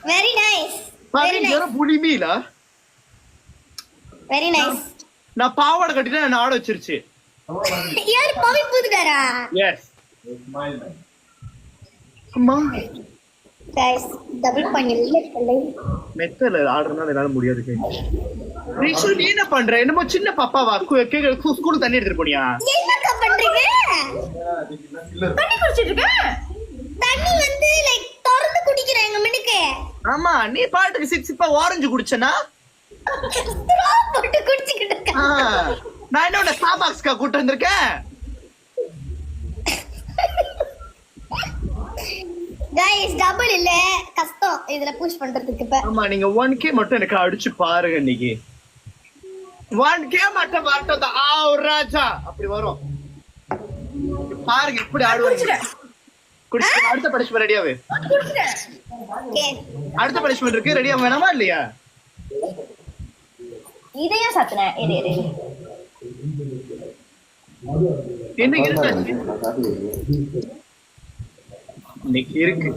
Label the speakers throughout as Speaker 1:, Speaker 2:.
Speaker 1: Very nice.
Speaker 2: Very nice. Bully me la.
Speaker 1: Very nice.
Speaker 2: Na பாவாடை கட்டினா என்ன ஆட வச்சிருச்சு.
Speaker 1: யார் பவின் புதுடாரா?
Speaker 2: Yes. அம்மா.
Speaker 1: Guys, double பண்ணல இல்லை.
Speaker 2: மெத்தல ஆடுறதுனால என்னால முடியாது கே. ரிஷு நீ என்ன பண்ற? என்னமோ சின்ன பாப்பாவா ஸ்கூல் தண்ணி எடுத்துட்டு போனியா?
Speaker 1: என்னக்கா பண்றீங்க? தண்ணி குடிச்சிட்டு இருக்க? தண்ணி வந்து லைக் திறந்து குடிக்கறாங்க மினுக்கு.
Speaker 2: ஆமா நீ பாட்டுக்கு சிப்பா ஆரஞ்சு குடிச்சனா?
Speaker 1: போட்டு குடிச்சிட்டு இருக்க.
Speaker 2: நான் என்னோட ஸ்டார்பக்ஸ்க்கு கூட்டி வந்திருக்கேன்.
Speaker 1: गाइस டபுள் இல்ல கஷ்டம் இதல புஷ் பண்றதுக்கு இப்ப.
Speaker 2: ஆமா நீங்க 1k மட்டும் எனக்கு அடிச்சு பாருங்க இன்னைக்கு. 1k மட்டும் வரட்டா ஆவ் ராஜா அப்படி வரும். பாருங்க இப்படி ஆடுவாங்க. குடிச்சு அடுத்த பனிஷ்மென்ட் ரெடியாவே.
Speaker 1: குடிச்சேன். ஓகே.
Speaker 2: அடுத்த பனிஷ்மென்ட் இருக்கு ரெடியா வேணுமா இல்லையா?
Speaker 1: இதையா சத்துனே இரு.
Speaker 2: என்ன இருக்கு? இன்னைக்கு இருக்கு.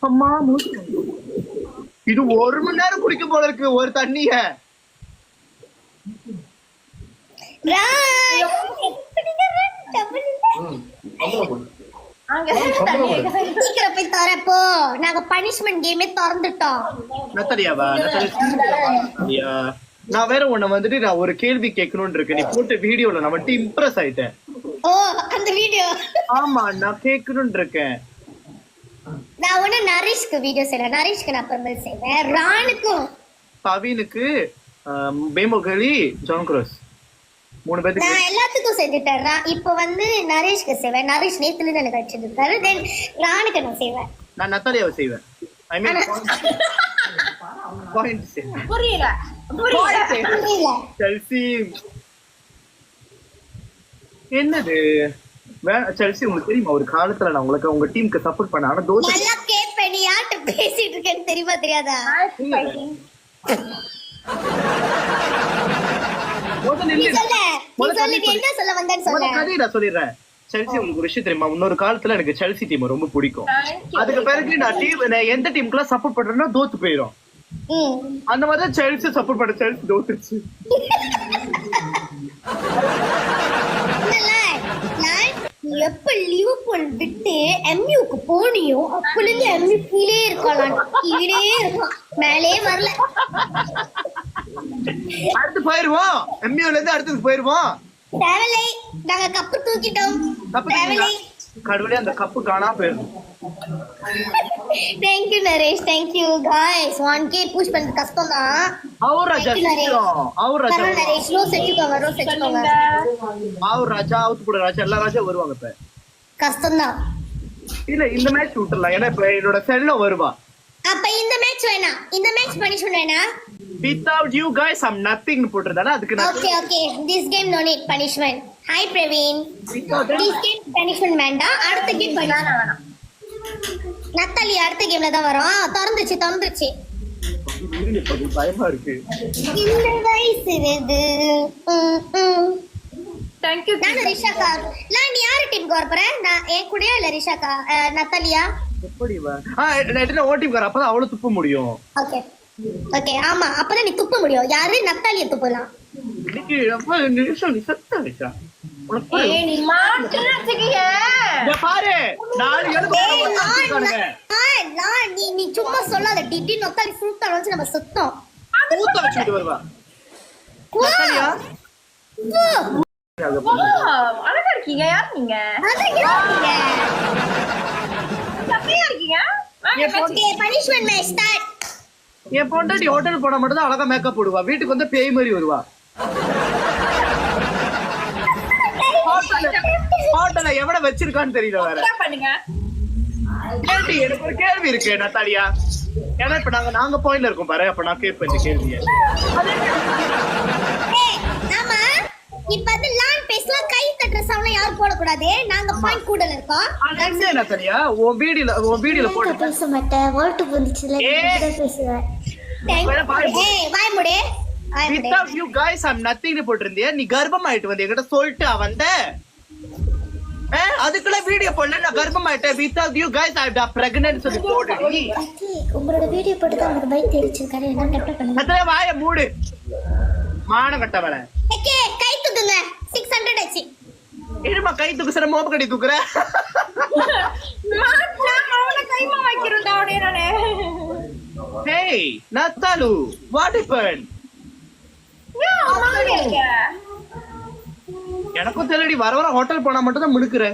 Speaker 2: அம்மா மூச்சு. இது 1 மணி நேரம் குடிக்க போல இருக்கு ஒரு தண்ணிய.
Speaker 1: சீக்கிரம் போய் தரப்போ நாங்க பனிஷ்மெண்ட் கேமே திறந்துட்டோம்.
Speaker 2: நத்தரியாவா? நான் வேற ஒண்ணு வந்துட்டு நான் ஒரு கேள்வி கேட்கணும்னு இருக்கு. நீ போட்ட வீடியோல நான் வந்துட்டு இம்ப்ரெஸ் ஆயிட்டேன்.
Speaker 1: ஓ அந்த வீடியோ
Speaker 2: ஆமா நான் கேட்கணும்னு இருக்கேன்.
Speaker 1: நான் ஒண்ணு நரேஷ்க்கு வீடியோ செய்றேன். நரேஷ்க்கு நான் அப்புறமே செய்வேன். ராணுக்கும்
Speaker 2: பவினுக்கு பேமோகலி ஜான் கிராஸ் 3 பேருக்கு
Speaker 1: நான் எல்லாத்துக்கும் செஞ்சுட்டேன். இப்போ வந்து நரேஷ்க்கு செய்வேன். நரேஷ் நேத்துல இருந்து எனக்கு அடிச்சிருக்காரு. தென் ராணுக்கு நான் செய்வேன்.
Speaker 2: நான் நத்தாலியாவை செய்வேன். ஐ மீன் பாயிண்ட்
Speaker 1: புரியல
Speaker 2: செல்சி என்னது செல்சி உங்களுக்கு தெரியுமா? ஒரு காலத்துல நான் உங்களுக்கு உங்க டீமுக்கு சப்போர்ட் பண்ண ஆனா தோசை
Speaker 1: நல்லா கேப்ப நீ யார்ட்ட பேசிட்டு இருக்கேன்னு தெரியுமா தெரியாதா? என்ன சொல்ல வந்தேன்னு சொல்ல
Speaker 2: கதையை நான் சொல்லிடுறேன். செல்சி உங்களுக்கு ஒரு விஷயம் தெரியுமா? இன்னொரு காலத்துல எனக்கு செல்சி டீம் ரொம்ப பிடிக்கும். அதுக்கு பிறகு நான் டீம் எந்த டீமுக்குலாம் சப்போர்ட் பண்றேன்னா தோத்து போயிடும். அந்த மாதிரிதான் செல்சி சப்போர்ட் பண்ண செல்சி தோத்துருச்சு.
Speaker 1: எப்ப லிவர்பூல் விட்டு எம்யூக்கு போனியோ அப்பல இருந்து எம்யூ கீழே இருக்கலாம். கீழே இருக்கான் மேலே வரல.
Speaker 2: அடுத்து போயிருவோம். எம்யூல இருந்து அடுத்தது போயிருவோம்.
Speaker 1: தேவலை நாங்க கப்பு தூக்கிட்டோம். தேவலை
Speaker 2: கடவுளே அந்த கப்பு காணா போயிடும்.
Speaker 1: Thank you Naresh. Thank you guys. 1k push பண்றது கஷ்டம் தான்.
Speaker 2: ஆவ் ராஜா
Speaker 1: நரேஷ் ரோ செச்சுக்கோங்க.
Speaker 2: ஆவ் ராஜா அவுட் கூட ராஜா எல்லா ராஜா வருவாங்க. இப்ப
Speaker 1: கஷ்டம் தான்.
Speaker 2: இல்ல இந்த மேட்ச் விட்டுறலாம். ஏன்னா இப்ப என்னோட செல்ல வருவா.
Speaker 1: அப்ப இந்த மேட்ச் வேணாம். இந்த மேட்ச் பனிஷ்மென்ட் வேணாம்.
Speaker 2: Without you guys I'm nothing போட்டுறதால அதுக்கு நான்
Speaker 1: Okay. This game no need punishment. Hi Praveen. This game punishment வேண்டாம். அடுத்த கேம் வேணாம். நத்தாலி அடுத்த கேம்ல தான் வரும். திறந்துச்சு.
Speaker 2: பயமா இருக்கு.
Speaker 1: இந்த வயசு இது.
Speaker 3: Thank you.
Speaker 1: நான் ரிஷாக்கா. நீ யார் டீமுக்கு வர போற? நான் என் கூடயா இல்ல ரிஷாக்கா? நத்தாலியா?
Speaker 2: எப்படி வா? நான் ஓ டீம் வர அப்பதான் அவள துப்ப முடியும்.
Speaker 1: ஓகே ஆமா அப்பதான் நீ துப்ப முடியும். யாரு? நத்தாலிய துப்பலாம்.
Speaker 2: இன்னைக்கு ரொம்ப நிமிஷம் நீ சத்தா வச்சா.
Speaker 3: நீ மாட்டறதுக்கீங்க.
Speaker 2: பாரு 4 எழுது
Speaker 1: நீ சும்மா சொல்லாத. டிடி நத்தாலி ஃப்ரூட் வச்சு நம்ம சுத்தம்.
Speaker 2: ஊத்த வச்சிட்டு வருவா. நத்தாலியா?
Speaker 3: அழகா இருக்கீங்க. யார் நீங்க? சப்பையா இருக்கீங்க.
Speaker 1: Punishment match start.
Speaker 2: என் பொண்டாட்டி ஹோட்டல் போனா மட்டும் தான் அழகா மேக்கப் போடுவா. வீட்டுக்கு வந்து பேய் மாதிரி வருவா. எவன வச்சிருக்கான்னு தெரியல வேற.
Speaker 3: என்ன பண்ணுங்க?
Speaker 2: கேள்வி, எனக்கு ஒரு கேள்வி இருக்கு நத்தாலியா. ஏன்னா இப்ப நாங்க பாயிண்ட்ல இருக்கோம் பாரு, அப்ப நான் கேட்பேன் இந்த கேள்வியை.
Speaker 1: ஏய், ஆமா இப்ப வந்து லான் பேசலாம், கை தட்டுற சவுண்ட் யாரும் போடக்கூடாது. நாங்க பாயிண்ட் கூடல இருக்கோம்.
Speaker 2: அது என்ன நத்தாலியா, உன் வீடியோல போட்டு
Speaker 1: பேச மாட்டேன், ஓட்டு வந்துச்சுல பேசுவேன். ஏய் வாய் மூடு.
Speaker 2: without you guys I'm nothing னு போட்டிருந்தியா, நீ கர்ப்பமாயிட்டு வந்து என்கிட்ட சொல்லிட்டு வந்த. அதுக்குள்ள வீடியோ போடல, நான் கர்ப்பமாயிட்டேன் without you guys I'm pregnant சொல்லி போடுடி.
Speaker 1: உங்களோட வீடியோ போட்டு தான் உங்களுக்கு பைக் தெரிஞ்சிருக்காரு. என்ன டெப்ட் பண்ணுங்க.
Speaker 2: நத்தாலியா வாயை மூடு, மான கட்டவள.
Speaker 1: ஓகே கை தூக்குங்க. 600 ஆச்சு.
Speaker 2: இருமா கை தூக்கு சர மோப்ப கட்டி தூக்குற.
Speaker 3: மாட்னா அவள கைமா வைக்கிறேன்டா அப்படியே நானே.
Speaker 2: Hey Natalu, what happened? எனக்கும் தெரியடி, வர வர ஹோட்டல் போனா மட்டும் தான் முழுக்குற.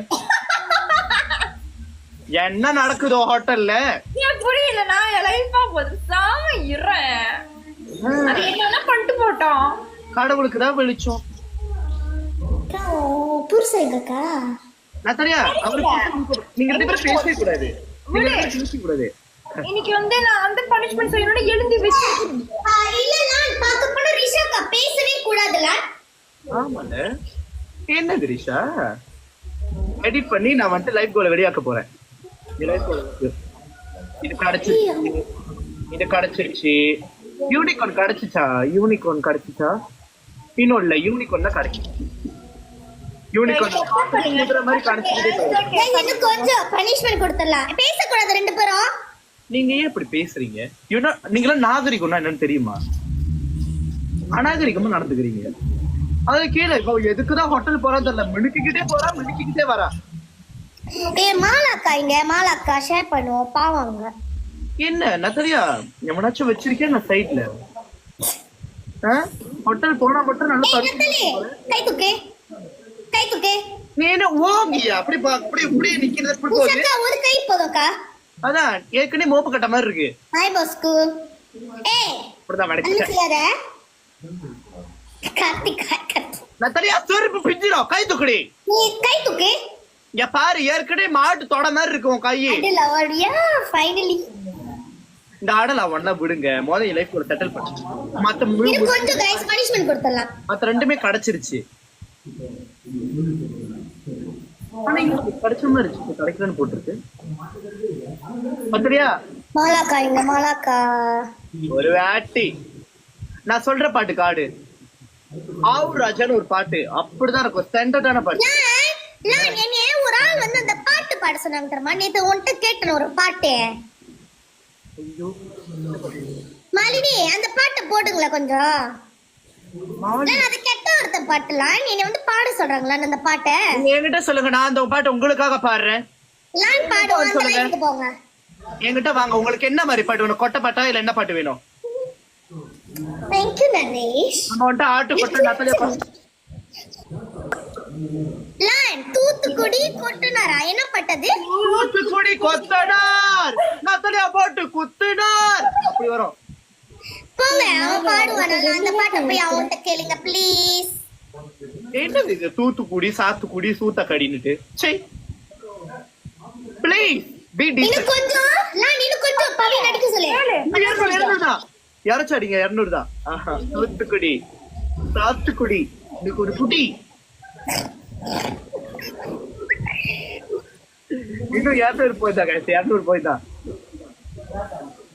Speaker 2: என்ன நடக்குதோ ஹோட்டல்ல
Speaker 3: எனக்கு புரியல. நான் லைஃபா புதுசா இருறேன். அது என்னன்னா பண்ணிட்டு போட்டோம்.
Speaker 2: கடவுளுக்கு தான் வெளிச்சம்.
Speaker 1: புருஷங்கக்கா
Speaker 2: நத்தாலியா நீங்க ரெண்டு பேரும் பேசவே கூடாது.
Speaker 3: இன்னைக்கு வந்து நான் அந்த பனிஷ்மெண்ட் செய்யணும்னு எழுதி வச்சிருக்கேன்.
Speaker 1: இல்ல நான் பாக்க போன ரிஷாக்கா பேசவே கூடாதுல.
Speaker 2: ஆமால, என்ன ரிஷா எடிட் பண்ணி நான் வந்து லைவ் கோல வெளியாக்க போறேன். இது கிடைச்சிருச்சு. யூனிகார்ன் கிடைச்சிச்சா? இன்னும் இல்ல, யூனிகார்ன் தான் கிடைச்சிச்சு. யூனிகார்ன் மாதிரி கிடைச்சிட்டே
Speaker 1: இன்னும் கொஞ்சம் பனிஷ்மெண்ட் கொடுத்துடலாம். பேச கூடாது ரெண்டு பேரும்.
Speaker 2: நீங்க ஏன் இப்படி பேசுறீங்க? நீங்களாம் நாகரிகம்னா என்னன்னு தெரியுமா? அநாகரிகமா நடந்துக்கிறீங்க. அதுல கீழே இப்போ எதுக்குதான் ஹோட்டல் போறா தெரியல, மினுக்கிட்டே வரா.
Speaker 1: மாலாக்கா இங்க மாலாக்கா ஷேர் பண்ணுவோம் பாவாங்க.
Speaker 2: என்ன நத்தாலியா எவனாச்சும் வச்சிருக்கேன் நான் சைட்ல. ஹோட்டல் போனா மட்டும் நல்லா
Speaker 1: கை தூக்கு.
Speaker 2: நீ என்ன ஓங்கியா அப்படி இப்படி நிக்கிறது எப்படி போகுது?
Speaker 1: ஒரு கை போதும்க்கா.
Speaker 2: அதான் ஏற்கனவே மோப்பு கட்ட மாதிரி இருக்கு.
Speaker 1: ஹாய் பாஸ்கு. ஏய்
Speaker 2: அப்படிதான் வடக்கிட்ட நத்தாலியா செருப்பு பிஞ்சிரும். கை தூக்குடி.
Speaker 1: நீ கை தூக்கு.
Speaker 2: இங்க பாரு, ஏற்கனவே மாட்டு தொட மாதிரி இருக்கு உன் கை.
Speaker 1: ஃபைனலி
Speaker 2: இந்த ஆடல அவன்லாம் விடுங்க, முதல்ல லைஃப் ஒரு செட்டில் பண்ணு.
Speaker 1: கொஞ்சம் கைஸ் பனிஷ்மெண்ட் கொடுத்துடலாம்.
Speaker 2: மத்த ரெண்டுமே கிடைச்சிருச்சு. ஆனா இங்க கிடைச்ச மாதிரி இருக்கு, கிடைக்கலன்னு போட்டுருக்கு. பத்திரியா
Speaker 1: மாலாக்கா இங்க மாலாக்கா
Speaker 2: ஒரு வாட்டி நான் சொல்ற பாட்டு காடு ஆவு ராஜான்னு ஒரு பாட்டு அப்படிதான் இருக்கும். ஸ்டாண்டர்டான பாட்டு.
Speaker 1: என்னைய ஒரு ஆள் வந்து அந்த பாட்டு பாட சொன்னாங்க தெரியுமா? நேத்து உன்கிட்ட கேட்டேன் ஒரு பாட்டு. மாலினி அந்த பாட்டு போடுங்களா கொஞ்சம். அது கெட்ட ஒருத்த பாட்டுலாம் நீ வந்து பாட சொல்றாங்களா அந்த பாட்டை?
Speaker 2: என்கிட்ட சொல்லுங்க, நான் அந்த பாட்டு உங்களுக்காக பாடுறேன்.
Speaker 1: லான் பாடுவோம் சொல்லுங்க. போங்க
Speaker 2: என்கிட்ட வாங்க. உங்களுக்கு என்ன மாதிரி பாட்டு வேணும்? கொட்டை பாட்டா இல்ல என்ன பாட்டு வேணும்?
Speaker 1: Thank you Naresh.
Speaker 2: நம்ம வந்து ஆட்டு கொட்டை நத்தாலியா
Speaker 1: லான் தூத்துக்குடி கொட்டுனாரா? என்ன பட்டது?
Speaker 2: தூத்துக்குடி கொத்தனார் நத்தாலியா போட்டு குத்துனார் அப்படி வரும்.
Speaker 1: போங்க அவன் பாடுவானா? அந்த பாட்டை போய் அவன்கிட்ட கேளுங்க ப்ளீஸ்.
Speaker 2: என்னது இது தூத்துக்குடி சாத்துக்குடி சூத்தக்கடின்னுட்டு? சே ப்ளீஸ் பி டீசன்ட்.
Speaker 1: இன்னும் கொஞ்சம் லான் இன்னும் கொஞ்சம் பவி நடிக்க சொல்லு.
Speaker 2: 200 தான். யாராச்சும் அடிங்க. 200 தான். ஆஹா தூத்துக்குடி சாத்துக்குடி இன்னைக்கு ஒரு புடி. இன்னும் 200 போய்தா கைஸ், 200 போய்தா.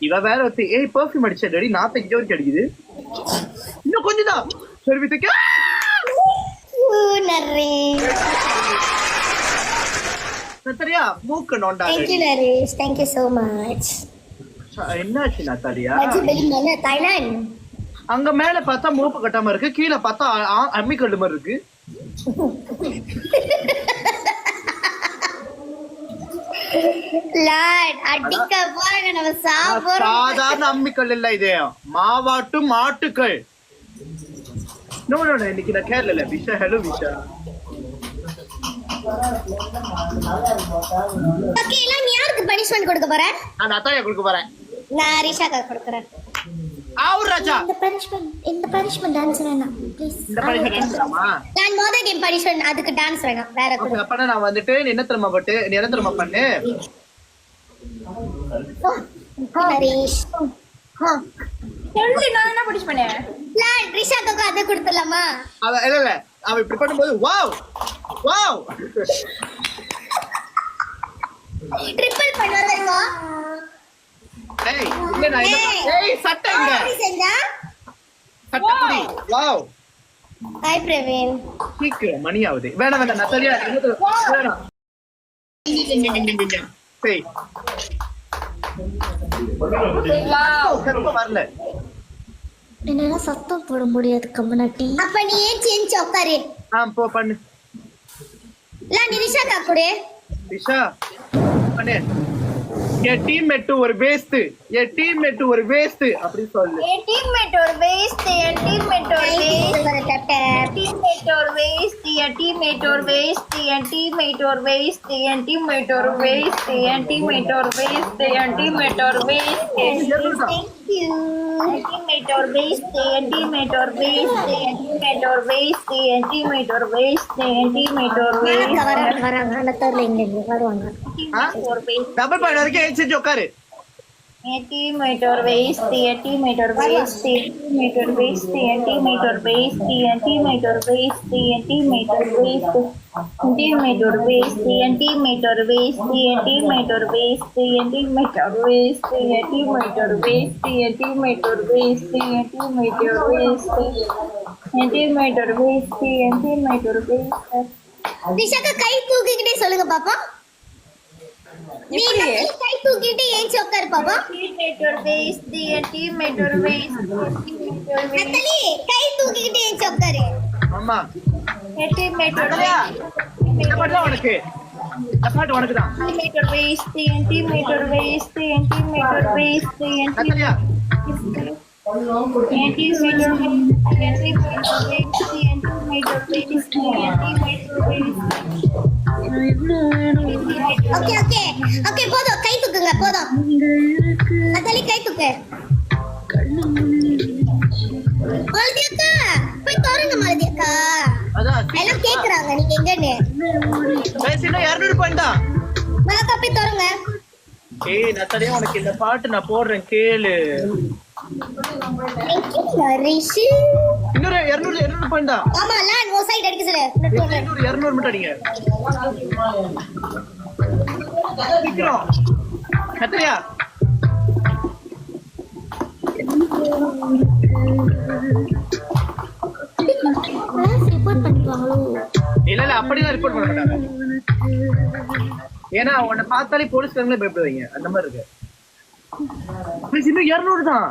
Speaker 2: இவ வேற ஒருத்தி ஏய் பெர்ஃப்யூம் அடிச்சடி 45 வரைக்கும் அடிக்குது. இன்னும் கொஞ்சம் தான். சரி வித்துக்க.
Speaker 1: நரேஷ்
Speaker 2: நத்தாலியா மூக்கு நோண்டா.
Speaker 1: Thank you Naresh. Thank you so much.
Speaker 2: என்னாச்சு நத்தாலியா?
Speaker 1: தாய்லாந்து
Speaker 2: அங்க மேல பார்த்தா மூப்பு கட்டாம இருக்கு, கீழே பார்த்தா அம்மி கல்லு மாதிரி இருக்கு. சாதாரண அம்மிக்கல் இல்ல இது, மாவாட்டு மாட்டுக்கள். இன்னைக்கு நான் கேரள விஷா. ஹலோ விஷா.
Speaker 1: யாருக்கு பனிஷ்மெண்ட் கொடுக்க போறேன்?
Speaker 2: நான் நத்தாலியா கொடுக்க போறேன்.
Speaker 1: நான் ரிஷாக்கா கொடுக்குறேன்.
Speaker 2: ஆவ் ராஜா
Speaker 1: இந்த பனிஷ்மெண்ட் டான்ஸ் வேணாம் ப்ளீஸ்.
Speaker 2: இந்த பனிஷ்மெண்ட் எடுத்துலாமா?
Speaker 1: நான் மொத கேம் பனிஷ்மெண்ட் அதுக்கு டான்ஸ் வேணாம் வேற
Speaker 2: ஓகே அப்பனா நான் வந்துட்டு நீ என்ன தெரியுமா பண்ணு
Speaker 1: நரேஷ்.
Speaker 3: சொல்லு நான் என்ன படிச்சு பண்ணேன்?
Speaker 1: நான் ரிஷாக்கு அதை கொடுத்துடலாமா?
Speaker 2: அவ இல்ல அவ இப்படி பண்ணும்போது வாவ் வாவ்
Speaker 1: ட்ரிபிள் பண்ணுவாங்க.
Speaker 2: ஏய் இல்ல நான் ஏய் சட்டை இங்க
Speaker 1: செஞ்சா
Speaker 2: சட்டை குடி வாவ்.
Speaker 1: ஹாய் பிரவீன்.
Speaker 2: சீக்கிரம் மணி ஆகுது. வேணாம் நத்தாலியா வேணாம். சரி வரல
Speaker 4: என்னால சத்தம் போட முடியாது கம்மனாட்டி.
Speaker 1: அப்ப நீ ஏன் சேஞ்ச் உட்காரு.
Speaker 2: போ பண்ணு.
Speaker 1: இல்ல நீ ரிஷாக்கா கூட
Speaker 2: ரிஷா பண்ணு. என் டீம்மேட் ஒரு வேஸ்ட் அப்படி சொல்லு.
Speaker 3: என் டீம்மேட் ஒரு வேஸ்ட் என் டீம்மேட் ஒரு வேஸ்ட் டீம்மேட் ஒரு வேஸ்ட் என் டீம்மேட் ஒரு வேஸ்ட் என் டீம்மேட் ஒரு வேஸ்ட் என் டீம்மேட் ஒரு வேஸ்ட் என் டீம்மேட் ஒரு வேஸ்ட் என் டீம்மேட் ஒரு வேஸ்ட் என் டீம்மேட் ஒரு வேஸ்ட் என் டீம்மேட் ஒரு வேஸ்ட் என் டீம்மேட் ஒரு வேஸ்ட் என் டீம்மேட் ஒரு வேஸ்ட் என் டீம்மேட் ஒரு வேஸ்ட்
Speaker 4: வராங்க அந்த தெருல இங்க வருவாங்க.
Speaker 3: ஒரு வேஸ்ட்
Speaker 2: டபுள் பாயிண்ட் வரைக்கும் ஏன் செஞ்சு உட்காரு.
Speaker 3: என் டீம்மேட் ஒரு வேஸ்ட் என் டீம்மேட் ஒரு வேஸ்ட் என் டீம்மேட் ஒரு வேஸ்ட் என் டீம்மேட் ஒரு வேஸ்ட் என் டீம்மேட் ஒரு வேஸ்ட் என் டீம்மேட் ஒரு வேஸ்ட் என் டீம்மேட் ஒரு வேஸ்ட் என் டீம்மேட் ஒரு வேஸ்ட் என் டீம்மேட் ஒரு வேஸ்ட் என் டீம்மேட் ஒரு வேஸ்ட் என் டீம்மேட் ஒரு வேஸ்ட் என் டீம்மேட் ஒரு வேஸ்ட் என் டீம்மேட் ஒரு வேஸ்ட் என் டீம்மேட் ஒரு வேஸ்ட் என் டீம்மேட் ஒரு வேஸ்ட்.
Speaker 1: ரிஷாக்கா கை தூக்கிக்கிட்டே சொல்லுங்க பாப்பா. நீ கை தூக்கிட்டு ஏஞ்சி உட்காரு பாப்பா.
Speaker 3: டீம்மேட் ஒரு வேஸ்ட் என் டீம்மேட் ஒரு வேஸ்ட்
Speaker 1: நத்தலி கை தூக்கிக்கிட்டு ஏஞ்சி உட்காரு.
Speaker 2: ஆமா
Speaker 3: என் டீம்மேட் ஒரு
Speaker 2: நத்தாலியா இந்த பாட்டு உனக்கு. இந்த பாட்டு உனக்கு தான்.
Speaker 3: டீம்மேட் ஒரு வேஸ்ட் என் டீம்மேட் ஒரு வேஸ்ட் என் டீம்மேட் ஒரு வேஸ்ட் என்
Speaker 2: நத்தாலியா
Speaker 3: என் டீம்மேட் ஒரு வேஸ்ட் என் டீம்மேட் ஒரு வேஸ்ட் என் டீம்மேட் ஒரு வேஸ்ட் என் டீம்மேட் ஒரு வேஸ்ட்.
Speaker 1: ஓகே ஓகே ஓகே போதும் கை தூக்குங்க போதும். நத்தலி கை தூக்கு. மாலதி அக்கா போய் தோறுங்க மாலதி அக்கா.
Speaker 2: அதான்
Speaker 1: எல்லாம் கேக்குறாங்க நீங்க எங்கன்னு.
Speaker 2: பேசினா 200 பாயிண்ட் தான்.
Speaker 1: மாலக்கா போய் தோறுங்க.
Speaker 2: ஏய் நத்தாலியா உனக்கு இந்த பாட்டு நான் போடுறேன் கேளு.
Speaker 1: நரேஷ்
Speaker 2: இன்னொரு 200 பாயிண்ட் தான்.
Speaker 1: ஆமா லான் ஓ சைடு அடிக்க சொல்லு.
Speaker 2: 200 மட்டும் அடிங்க. சீக்கிரம் நத்தாலியா
Speaker 4: ரிப்போர்ட் பண்ணிடுவாங்களோ?
Speaker 2: இல்ல அப்படிதான் ரிப்போர்ட் பண்ண மாட்டாங்க. ஏன்னா உன்னை பார்த்தாலே போலீஸ்காரங்களே பயப்படுவாங்க. அந்த மாதிரி இருக்கு. இன்னும் 200 தான்.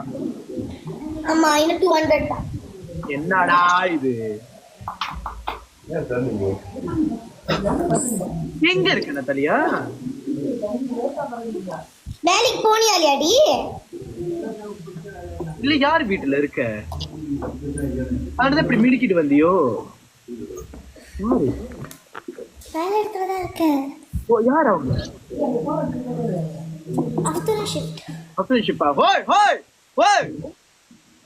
Speaker 1: ஆமா இன்னும் 200 தான்.
Speaker 2: என்னடா இது எங்க இருக்கு நத்தாலியா?
Speaker 1: வேலைக்கு போனியாலியாடி?
Speaker 2: இல்ல யார் வீட்டுல இருக்க? அதுதான் இப்படி மிடிக்கிட்டு வந்தியோ?
Speaker 4: வேலை இடத்துல தான் இருக்கேன்.
Speaker 2: ஓ யார் அவங்க?
Speaker 4: After shift.
Speaker 2: அப்ரண்டிஸ்ஷிப்பா? ஹோய் ஹோய் ஹோய்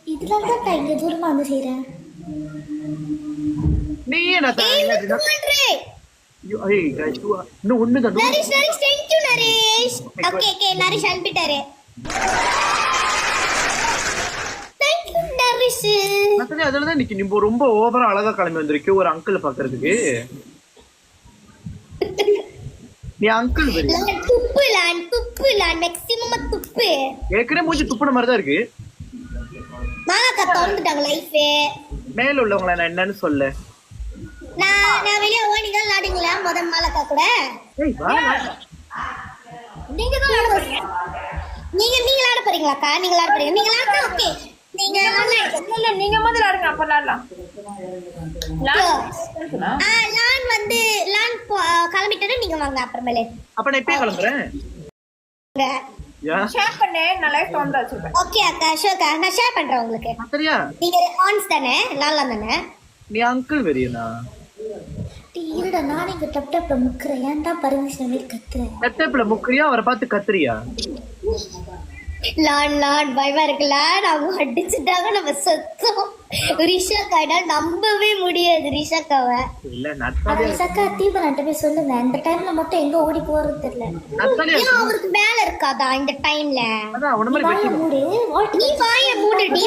Speaker 4: இதனால தான் நான் இங்க தூரமா வந்து செய்றேன்.
Speaker 2: நீ என்ன நத்தாலியா?
Speaker 1: 200.
Speaker 2: ஏய் गाइस இன்னும் ஒண்ணு தான்.
Speaker 1: Naresh Naresh thank you Naresh. Okay okay Naresh அனுப்பிட்டாரு. thank you Naresh.
Speaker 2: நத்தாலியா அதனால தான் இன்னைக்கு நீ ரொம்ப ஓவரா அழகா கிளம்பி வந்திருக்க ஒரு அங்கிள் பாக்குறதுக்கு. நீ அங்கிள் வரி.
Speaker 1: துப்பு லான் மேக்ஸிமம் துப்பு.
Speaker 2: ஏற்கனவே மூஞ்சி துப்புன மாதிரி தான் இருக்கு.
Speaker 1: மாலாக்கா தோந்துட்டாங்க லைஃப்.
Speaker 2: மேல உள்ளவங்கள நான் என்னன்னு சொல்ல.
Speaker 1: நான் வெளிய ஓடிங்க லாடிங்களா முதல் மாலாக்கா கூட.
Speaker 2: ஏய் வா
Speaker 3: நீங்க தான் ஆட போறீங்க.
Speaker 1: நீங்க ஆட போறீங்களாக்கா? நீங்க ஆட போறீங்க. நீங்க ஆட ஓகே. நீங்க
Speaker 3: இல்ல நீங்க முதல்ல ஆடுங்க அப்ப ஆடலாம்.
Speaker 1: லான் வந்து லான் கிளம்பிட்டா நீங்க வாங்க அப்புறமேலே.
Speaker 2: அப்ப நான் இப்பவே கிளம்புறேன். யா
Speaker 3: ஷேர் பண்ணு நான் லைவ் டவுன்ல வச்சிருக்கேன்.
Speaker 1: ஓகே அக்கா ஷோக்கா நான் ஷேர் பண்றேன் உங்களுக்கு.
Speaker 2: சரியா?
Speaker 1: நீங்க ஆன்ஸ் தானே? லான்ல தானே?
Speaker 2: நீ அங்கிள் வெறியனா?
Speaker 4: இருடா நான் இங்க டப் டப்ல முக்குறேன். ஏன்டா பர்மிஷன் மாதிரி கத்துறேன்?
Speaker 2: டப்ல முக்கறியா அவரை பார்த்து கத்துறியா?
Speaker 1: லான் பயமா இருக்குல்ல. அவங்க அடிச்சுட்டாங்க நம்ம சத்தம். ரிஷாக்காடா நம்பவே முடியாது ரிஷாக்காவை.
Speaker 2: இல்ல நத்தாலியா
Speaker 4: ரிஷாக்கா தீபனாட்ட போய் சொல்லுங்க. இந்த டைம்ல மட்டும் எங்க ஓடி போறது தெரியல.
Speaker 2: நத்தாலியா
Speaker 1: ஏன் அவருக்கு வேலை இருக்காதா இந்த டைம்ல?
Speaker 2: அதான் அவன மாதிரி
Speaker 4: வாய
Speaker 2: வெட்டி
Speaker 4: மூடு.
Speaker 1: நீ வாயை மூடுடி.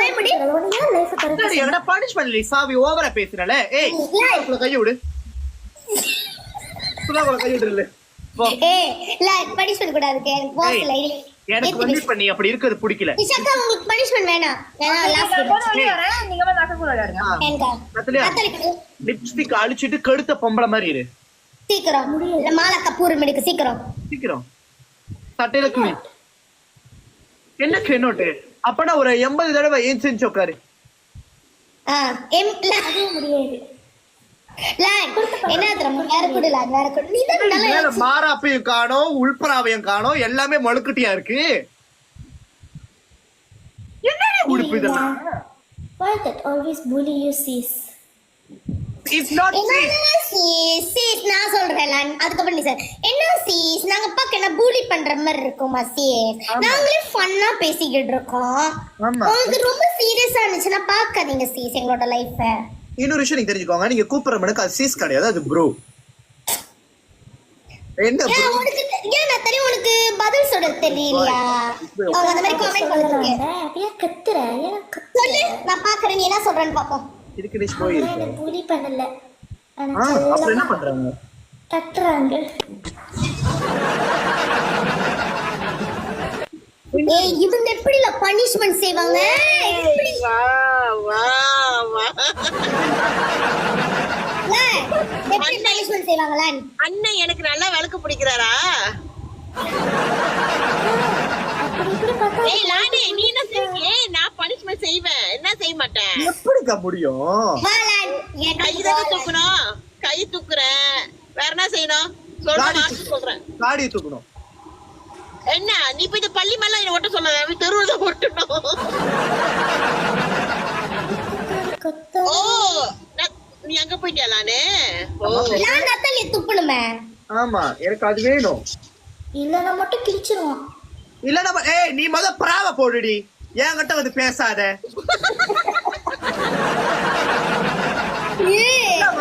Speaker 1: பயப்படி.
Speaker 4: உடனே லைஃப் கரெக்ட்.
Speaker 2: சரி எங்கடா பனிஷ் பண்ணல சாவி ஓவரா பேசுறல. ஏய் உள்ள கைய விடு. உள்ள கைய விடுல. போ.
Speaker 1: பனிஷ்மெண்ட் கூடாது. போஸ்ல
Speaker 2: எனக்கு வந்து பண்ணி அப்படி இருக்குது பிடிக்கல.
Speaker 1: ரிஷாக்கா உங்களுக்கு பனிஷ்மெண்ட் வேணாம். ஏன்னா லாஸ்ட்
Speaker 3: நீங்க வந்து அக்கா கூட விளையாடுங்க.
Speaker 1: ஏன்கா
Speaker 2: நத்தாலியா
Speaker 1: நத்தலிக்கு
Speaker 2: லிப்ஸ்டிக் அழிச்சிட்டு கழுத்த பொம்பளை மாதிரி இரு.
Speaker 1: சீக்கிரம் இல்ல மாலா கப்பூர் மெடுக்கு சீக்கிரம்.
Speaker 2: சீக்கிரம் சட்டையில துணி என்ன கெனோட்டு அப்பனா ஒரு 80 தடவை ஏன் செஞ்சு உட்காரு.
Speaker 4: முடியாது.
Speaker 1: என்ன தெரியுமா வேற கூட வேற கூட நீ தான் நல்லா
Speaker 2: மேல மாராப்பையும் காணோம் உள்பராவையும் காணோம் எல்லாமே மழுக்கட்டியா இருக்கு. என்னடி உடுப்பு இதெல்லாம்?
Speaker 4: Why that always bully you sis?
Speaker 2: It's not safe.
Speaker 1: சீஸ் நான் சொல்றேன். அதுக்கப்புறம் நீ சார் என்ன சீஸ் நாங்க பக்க என்ன பூலி பண்ற மாதிரி இருக்குமா சீஸ்? நாங்களே ஃபன்னா பேசிக்கிட்டு இருக்கோம்.
Speaker 2: ஆமா.
Speaker 1: உங்களுக்கு ரொம்ப சீரியஸா இருந்துச்சுன்னா பாக்காதீங்க சீஸ் எங்களோட லைஃப.
Speaker 2: இன்னொரு விஷயம் நீங்க தெரிஞ்சுக்கோங்க, நீங்க கூப்பிடுற மனுக்கு அது சீஸ் கிடையாது, அது ப்ரோ. என்ன bro?
Speaker 1: ஏன் நான் தெரியும் உனக்கு பதில் சொல்ல தெரியலையா? அவங்க அந்த மாதிரி காமெண்ட் பண்ணுவாங்க.
Speaker 4: அப்படியே கத்துற. ஏன்
Speaker 1: சொல்லு நான் பாக்குறேன் நீ என்ன சொல்றேன்னு பாப்போம்.
Speaker 2: இதுக்கு நீ போய் இருக்கு.
Speaker 4: என்ன bully பண்ணல.
Speaker 2: அப்புறம் என்ன பண்றாங்க?
Speaker 4: தட்டுறாங்க.
Speaker 1: ஏய் இவங்க எப்படில பனிஷ்மென்ட் செய்வாங்க? எப்படி
Speaker 5: வா வா வா
Speaker 1: எப்படி பனிஷ்மென்ட் செய்வாங்களா?
Speaker 5: அண்ணன் எனக்கு நல்லா விளக்கு பிடிக்கிறாரா?
Speaker 4: அப்படி இப்படி பார்த்தா
Speaker 5: ஏய் லானே நீ என்ன செய்வீங்க? நான் பனிஷ்மென்ட் செய்வேன், என்ன செய்ய மாட்டேன்.
Speaker 2: எப்படிக்கா முடியும்?
Speaker 1: வாலான்
Speaker 5: கை தான் தூக்கணும், கை தூக்குறேன். வேற என்ன செய்யணும் சொல்றேன், மாஸ்டர் சொல்றேன்.
Speaker 2: காடி தூக்கணும்.
Speaker 5: என்ன நீ போய் இந்த பள்ளி மேல என்ன ஒட்ட சொல்லாத, தெருவுல தான் ஒட்டணும்.
Speaker 4: கொத்த
Speaker 5: ஓ நீ அங்க போயிட்டியா லானே? ஓ
Speaker 1: நான் நத்தலி துப்புணுமே.
Speaker 2: ஆமா எனக்கு அது வேணும்.
Speaker 4: இல்லனா மட்டும் கிழிச்சிருவான்.
Speaker 2: இல்ல நம்ம ஏய் நீ முத பிராவ போடுடி, என்கிட்ட வந்து பேசாத.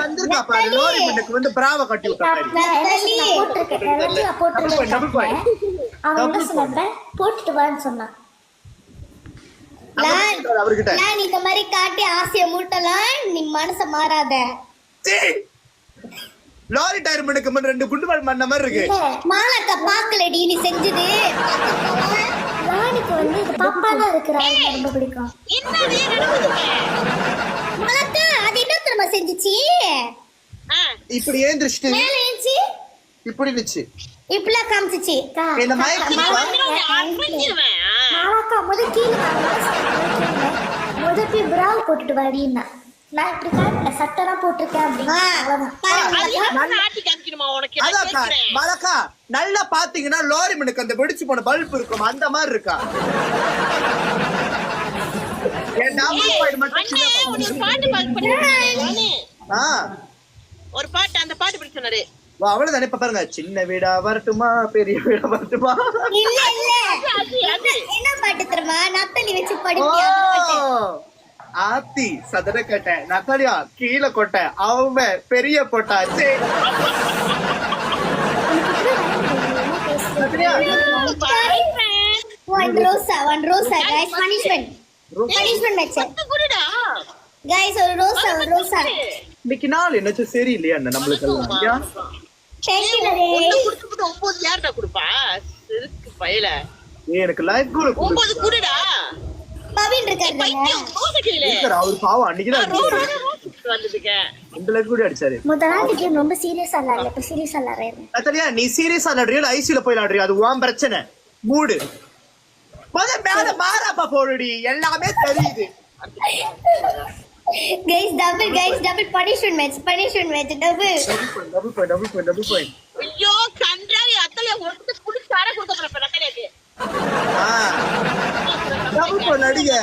Speaker 2: வந்திருக்கா பாரு லோரி மண்ணுக்கு வந்து பிராவ கட்டி விட்டா பாரு.
Speaker 4: நான் போட்டிருக்கேன்.
Speaker 2: Double point.
Speaker 4: அவன் என்ன சொன்னான்? போட்டுட்டு வான்னு சொன்னான்.
Speaker 2: அவர்கிட்ட
Speaker 1: நான் இந்த மாதிரி காட்டி ஆசைய மூட்டலாம் நீ மனச மாறாத.
Speaker 2: லாரி டயர் மண்ணுக்கு முன்ன 2 குண்டு பால் மண்ண மாதிரி இருக்கு.
Speaker 1: மாலாக்கா பாக்கலடி நீ செஞ்சது.
Speaker 4: ராணிக்கு வந்து இது பாப்பா தான் இருக்கிறாங்க, ரொம்ப பிடிக்கும்.
Speaker 5: என்னது நடக்குது?
Speaker 1: மாலாக்கா அது என்ன தெரியுமா செஞ்சுச்சு?
Speaker 2: இப்படி ஏந்திரிச்சிட்டு
Speaker 1: மேல ஏஞ்சி
Speaker 2: இப்படி நிச்சு
Speaker 1: இப்படிலாம் காமிச்சிச்சு.
Speaker 2: இந்த மயக்கி
Speaker 5: அரைஞ்சிருவேன்.
Speaker 4: மாலாக்கா முதப்பி பிராவ் போட்டுட்டு வாடின்னா நான் இப்படி காட்டல சட்டெல்லாம் போட்டிருக்கேன் அப்படின்னு. அவ்வளவுதான்.
Speaker 5: ஆட்டி காமிக்கணுமா உனக்கு? நான்
Speaker 2: அதாக்கா
Speaker 5: கேக்குறேன்.
Speaker 2: மலக்கா நல்லா பாத்தீங்கன்னா லாரி மண்ணுக்கு அந்த வெடிச்சு போன பல்ப் இருக்கும் அந்த மாதிரி இருக்கா? என் டபுள் பாயிண்ட் மட்டும்
Speaker 5: அண்ணே, உன்னை ஒரு பாட்டு பாடு.
Speaker 2: ஆ
Speaker 5: ஒரு பாட்டு, அந்த பாட்டு பிடிச்ச சொன்னாரு.
Speaker 2: அவ்வளவுதானே. இப்ப பாருங்க, சின்ன வீடா வரட்டுமா பெரிய வீடா வரட்டுமா?
Speaker 1: இல்ல இல்ல
Speaker 5: அது
Speaker 1: என்ன பாட்டு தெரியுமா? நத்தலி வச்சு படிப்பியா பாட்டு.
Speaker 2: ஆத்தி சதன கட்ட நத்தாலியா கீழே கொட்ட அவன் பெரிய போட்டா.
Speaker 1: One rosa guys, punishment match
Speaker 5: குடுடா.
Speaker 1: guys, ஒரு rosa
Speaker 2: இன்னைக்கு நாள் என்னச்சு சரி இல்லையா நம்மளுக்கு எல்லாம்?
Speaker 1: கேக்குறதே.
Speaker 5: ஒண்ணு குடுத்துட்டு 9 யார்டா குடுப்பா? இருக்கு பயல.
Speaker 2: எனக்கு லைஃப் கூட
Speaker 5: 9 குடுடா.
Speaker 1: பவின் இருக்காரு.
Speaker 5: பைத்தியம் கோசக்கிலே.
Speaker 2: அவர் பாவம் அன்னைக்குதான்
Speaker 5: வந்துதுங்க.
Speaker 2: இந்த லைஃப் கூட அடிச்சாரு.
Speaker 4: முதலாளிக்கு ரொம்ப சீரியஸா இல்ல, இப்ப சீரியஸா இல்ல.
Speaker 2: நத்தாலியா நீ சீரியஸா விளையாடுறியா ஐசியூல போய் விளையாடுறியா? அது உன் பிரச்சனை. மூடு மேல மாறாப்பா போடுடி, எல்லாமே தெரியுது.
Speaker 1: guys double punishment match double
Speaker 2: point.
Speaker 5: ஐயோ கன்றாவி அத்தலைய ஒருத்த புடிச்சு தர கொடுக்க போறப்ப நக்கலைக்கு.
Speaker 2: டபுள் பாயிண்ட் அடிங்க.